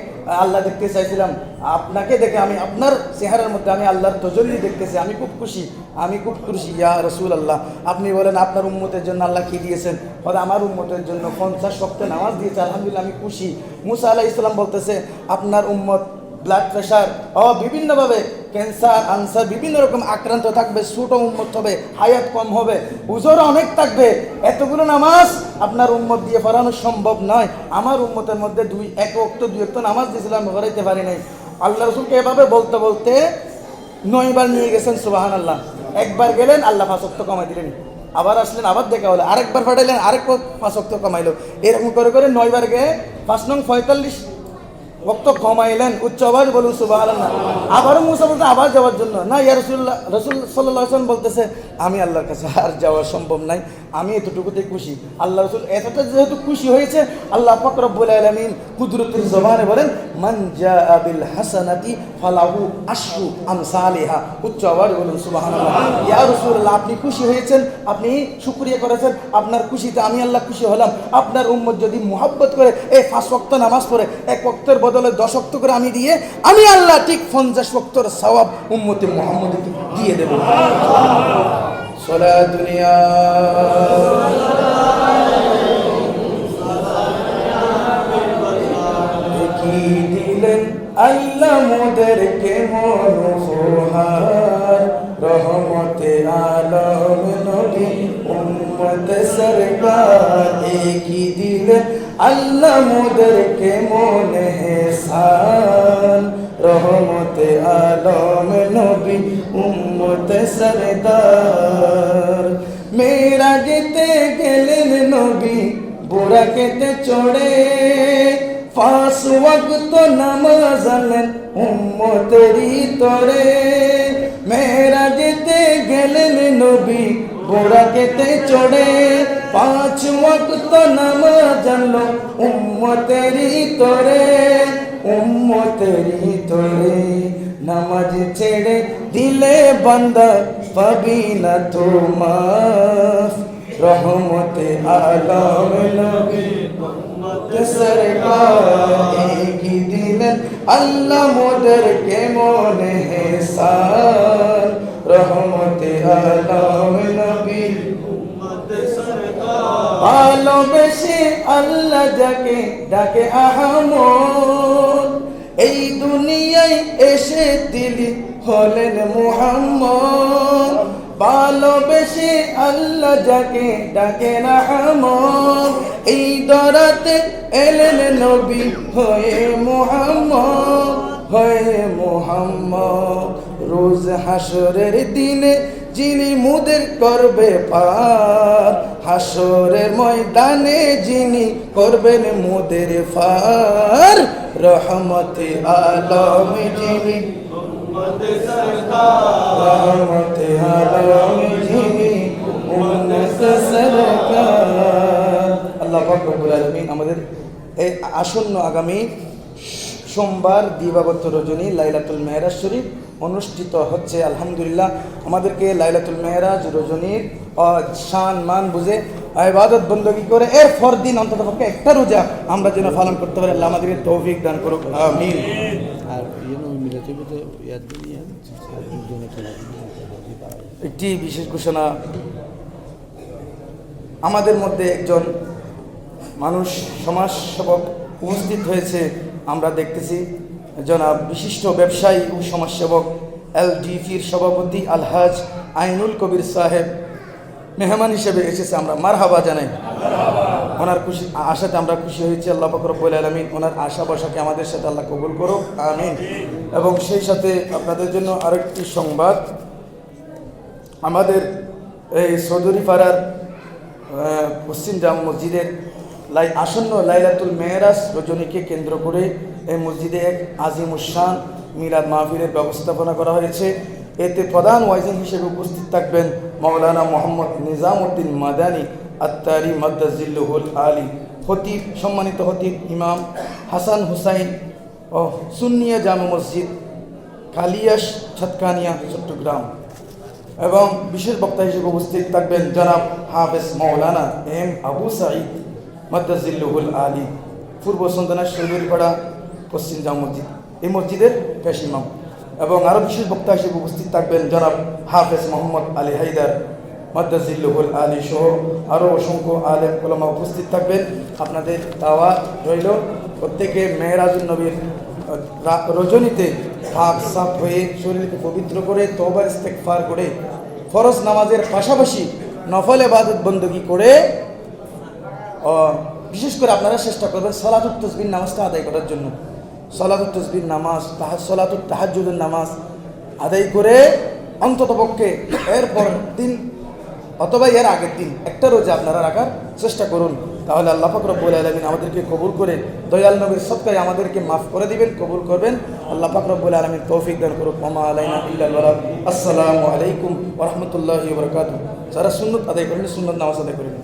আল্লাহ দেখতে চাইছিলাম, আপনাকে দেখে আমি আপনার চেহারার মধ্যে আমি আল্লাহর তজল্লি দেখতেছি, আমি খুব খুশি ইয়া রাসূলুল্লাহ। আপনি বলেন আপনার উম্মতের জন্য আল্লাহ কি দিয়েছেন? বলে আমার উম্মতের জন্য 50 ওয়াক্ত নামাজ দিয়েছে, আলহামদুলিল্লাহ আমি খুশি। মুসা আলাইহিস সালাম বলতেছে আপনার উম্মত ব্লাড প্রেশার বিভিন্নভাবে ক্যান্সার আনসার বিভিন্ন রকম আক্রান্ত থাকবে, ছোট উম্মত হবে, হায়াত কম হবে, উজর অনেক থাকবে, এতগুলো নামাজ আপনার উম্মত দিয়ে পড়ানো সম্ভব নয়। আমার উম্মতের মধ্যে এক ওয়াক্ত 2 ওয়াক্ত নামাজ দিয়েছিলাম, করাইতে পারি নাই। আল্লাহ রাসূলকে এভাবে বলতে বলতে 9 বার নিয়ে গেছেন, সুবহানাল্লাহ। একবার গেলেন আল্লাহ 5 ওয়াক্ত কমাই দিলেন, আবার আসলেন আবার দেখা হলো, আরেকবার পাঠাইলেন আরেক 5 ওয়াক্ত কমাইলো, এরকম করে করে 9 বার গিয়ে 5 নং 45 ওয়াক্ত কমাইলেন। উচ্চ আওয়াজে বলুন সুবহানাল্লাহ। আবারও মুসা বলতে আবার যাওয়ার জন্য না, ইয়া রাসূলুল্লাহ, রাসূল সাল্লাল্লাহু আলাইহি ওয়াসাল্লাম বলতেছে আমি আল্লাহর কাছে আর যাওয়া সম্ভব নাই, আমি এতটুকুতে খুশি। আল্লাহ রাসূল এতটা যেহেতু খুশি হয়েছে, আল্লাহ পাক রব্বুল আলামিন কুদরতের জবানে বলেন মান জাআ বিল হাসানাতি ফালাহু আশরু আমসালিহা। উচ্চ আওয়াজে বলুন সুবহানাল্লাহ। ইয়া রাসূলুল্লাহ, আপনি খুশি হয়েছেন, আপনি শুকরিয়া করেছেন, আপনার খুশিতে আমি আল্লাহ খুশি হলাম। আপনার উম্মত যদি মুহাব্বত করে এই 5 ওয়াক্ত নামাজ পড়ে, এক ওয়াক্তের বদলে 10 ওয়াক্ত করে আমি দিয়ে, আমি আল্লাহ ঠিক 50 ওয়াক্তের সওয়াব উম্মতে মুহাম্মদকে দিয়ে দেব। সালাত দুনিয়া কি দিলেন আল্লাহ মোদেরকে মনোহার, রহমতে আলম নবী উম্মত সরকার। কি দিলেন আল্লাহ মোদেরকে মনে হেসান, রহমতে আলম নবী উম্মত সরদার। মেরা যেতে গেলেন নবী বুরাকেতে চড়ে, 5 ওয়াক্ত নামাজ আনলেন উম্মতেরই তরে। মেরা যেতে গেলেন নবী বুরাকেতে চড়ে, 5 ওয়াক্ত নামাজ আনলো উম্মতেরই তরে, উম্মতেরই তরে। নামাজ ছেড়ে দিলে বান্দা পাবি না তো মাফ, রহমতে আলম নবী উম্মত সরকার। কি দিলেন আল্লাহ মোদেরকে মনে হেসান, রহমতে আলম নবী উম্মত সরকার। ভালোবেসে আল্লাহ যাকে ডাকে আহমদ, এই দুনিয়ায় এসে দিলি হলেন মুহাম্মদ। ভালোবেসে আল্লাহ যাকে ডাকে আহমদ, এই দরাতে এলেন নবী হয়ে মুহাম্মদ, হয়ে মুহাম্মদ। রোজ হাসরের দিনে যিনি মুদের করবে পার, হাসরের ময়দানে যিনি করবেন মুদের ফার, রহমতে আলম যিনি উম্মত সরকার, রহমতে আলম যিনি উম্মত সরকার। আল্লাহ পাক রব্বুল আলামিন আমাদের এই আসন্ন আগামী সোমবার দিবাগত রজনী লাইলাতুল মেহরাজ শরীফ অনুষ্ঠিত হচ্ছে। আলহামদুলিল্লাহ আমাদেরকে লাইলাতুল মেহরাজ রজনীর শান মান বুঝে ইবাদত বন্দী করে এরপর দিন অন্ততপক্ষে একটা রোজা আমরা যেন পালন করতে পারি। আল্লাহ আমাদেরকে তৌফিক দান করুক, আমিন। আর মিলাতে তো ইয়াদ নিয়ে একটি বিশেষ ঘোষণা, আমাদের মধ্যে একজন মানুষ সমাজসেবক উপস্থিত হয়েছে, আমরা দেখতেছি জনাব বিশিষ্ট ব্যবসায়ী ও সমাজসেবক এলডিপির সভাপতি আলহাজ আইনুল কবির সাহেব মেহমান হিসেবে এসেছে, আমরা মারহাবা জানাই। ওনার খুশি আশাতে আমরা খুশি হয়েছি। আল্লাহ পাক রব্বুল আলামিন ওনার আশা বসাকে আমাদের সাথে আল্লাহ কবুল করুক, আমিন। এবং সেই সাথে আপনাদের জন্য আরেকটি সংবাদ, আমাদের এই চৌধুরী পাড়ার পশ্চিম জাম মসজিদের আসন্ন লাইলাতুল মেরাজ রজনীকে কেন্দ্র করে এই মসজিদে এক আজিমুশান মিলাদ মাহফিলের ব্যবস্থাপনা করা হয়েছে। এতে প্রধান ওয়াইজিন হিসেবে উপস্থিত থাকবেন মাওলানা মোহাম্মদ নিজামউদ্দিন মাদানী আত্তারি মাদ্দাজিল্লুহুল আলী, খতিব সম্মানিত খতিব ইমাম হাসান হুসাইন ও সুন্নিয়া জামা মসজিদ কালিয়াস ছাতকানিয়া চট্টগ্রাম। এবং বিশেষ বক্তা হিসেবে উপস্থিত থাকবেন জনাব হাফেজ মাওলানা এম আবু সাঈদ মাদ্দাজিল্লুহুল আলী, পূর্ব সন্তানা চৌধুরীপাড়া পশ্চিম জামা মসজিদ, এই মসজিদের পেশ ইমাম। এবং আরও বিশেষ বক্তা হিসেবে উপস্থিত থাকবেন জনাব হাফেজ মোহাম্মদ আলী হায়দার মাদ্দাজিল্লুহুল আলী সহ আরও অসংখ্য আলেম ওলামা উপস্থিত থাকবেন। আপনাদের দাওয়াত রইল, প্রত্যেকে মেহরাজুন নবীর রজনীতে পাক সাফ হয়ে শরীরকে পবিত্র করে তওবা ইস্তেগফার করে ফরজ নামাজের পাশাপাশি নফল ইবাদত বندگی করে বিশেষ করে আপনারা চেষ্টা করবেন সালাতুত তাসবিহ নামাজটা আদায় করার জন্য। সালাতুত তাসবিহ নামাজ, সালাতুত তাহাজ্জুদের নামাজ আদায় করে অন্ততপক্ষে এরপর দিন অথবা এর আগের দিন একটা রোজা আপনারা রাখার চেষ্টা করুন। তাহলে আল্লাহ পাক রব্বুল আলামিন আমাদেরকে কবুল করে দয়াল নবীর সদকায় আমাদেরকে মাফ করে দিবেন, কবুল করবেন। আল্লাহ পাক রব্বুল আলামিন তৌফিক দান করুক। ওয়া মা আলাইনা ইল্লাল বালাগ। আসসালামু আলাইকুম ওয়া রাহমাতুল্লাহি ওয়া বারাকাতুহু। যারা সুন্নাত আদায় করেন সুন্নাত নামাজ আদায় করেন।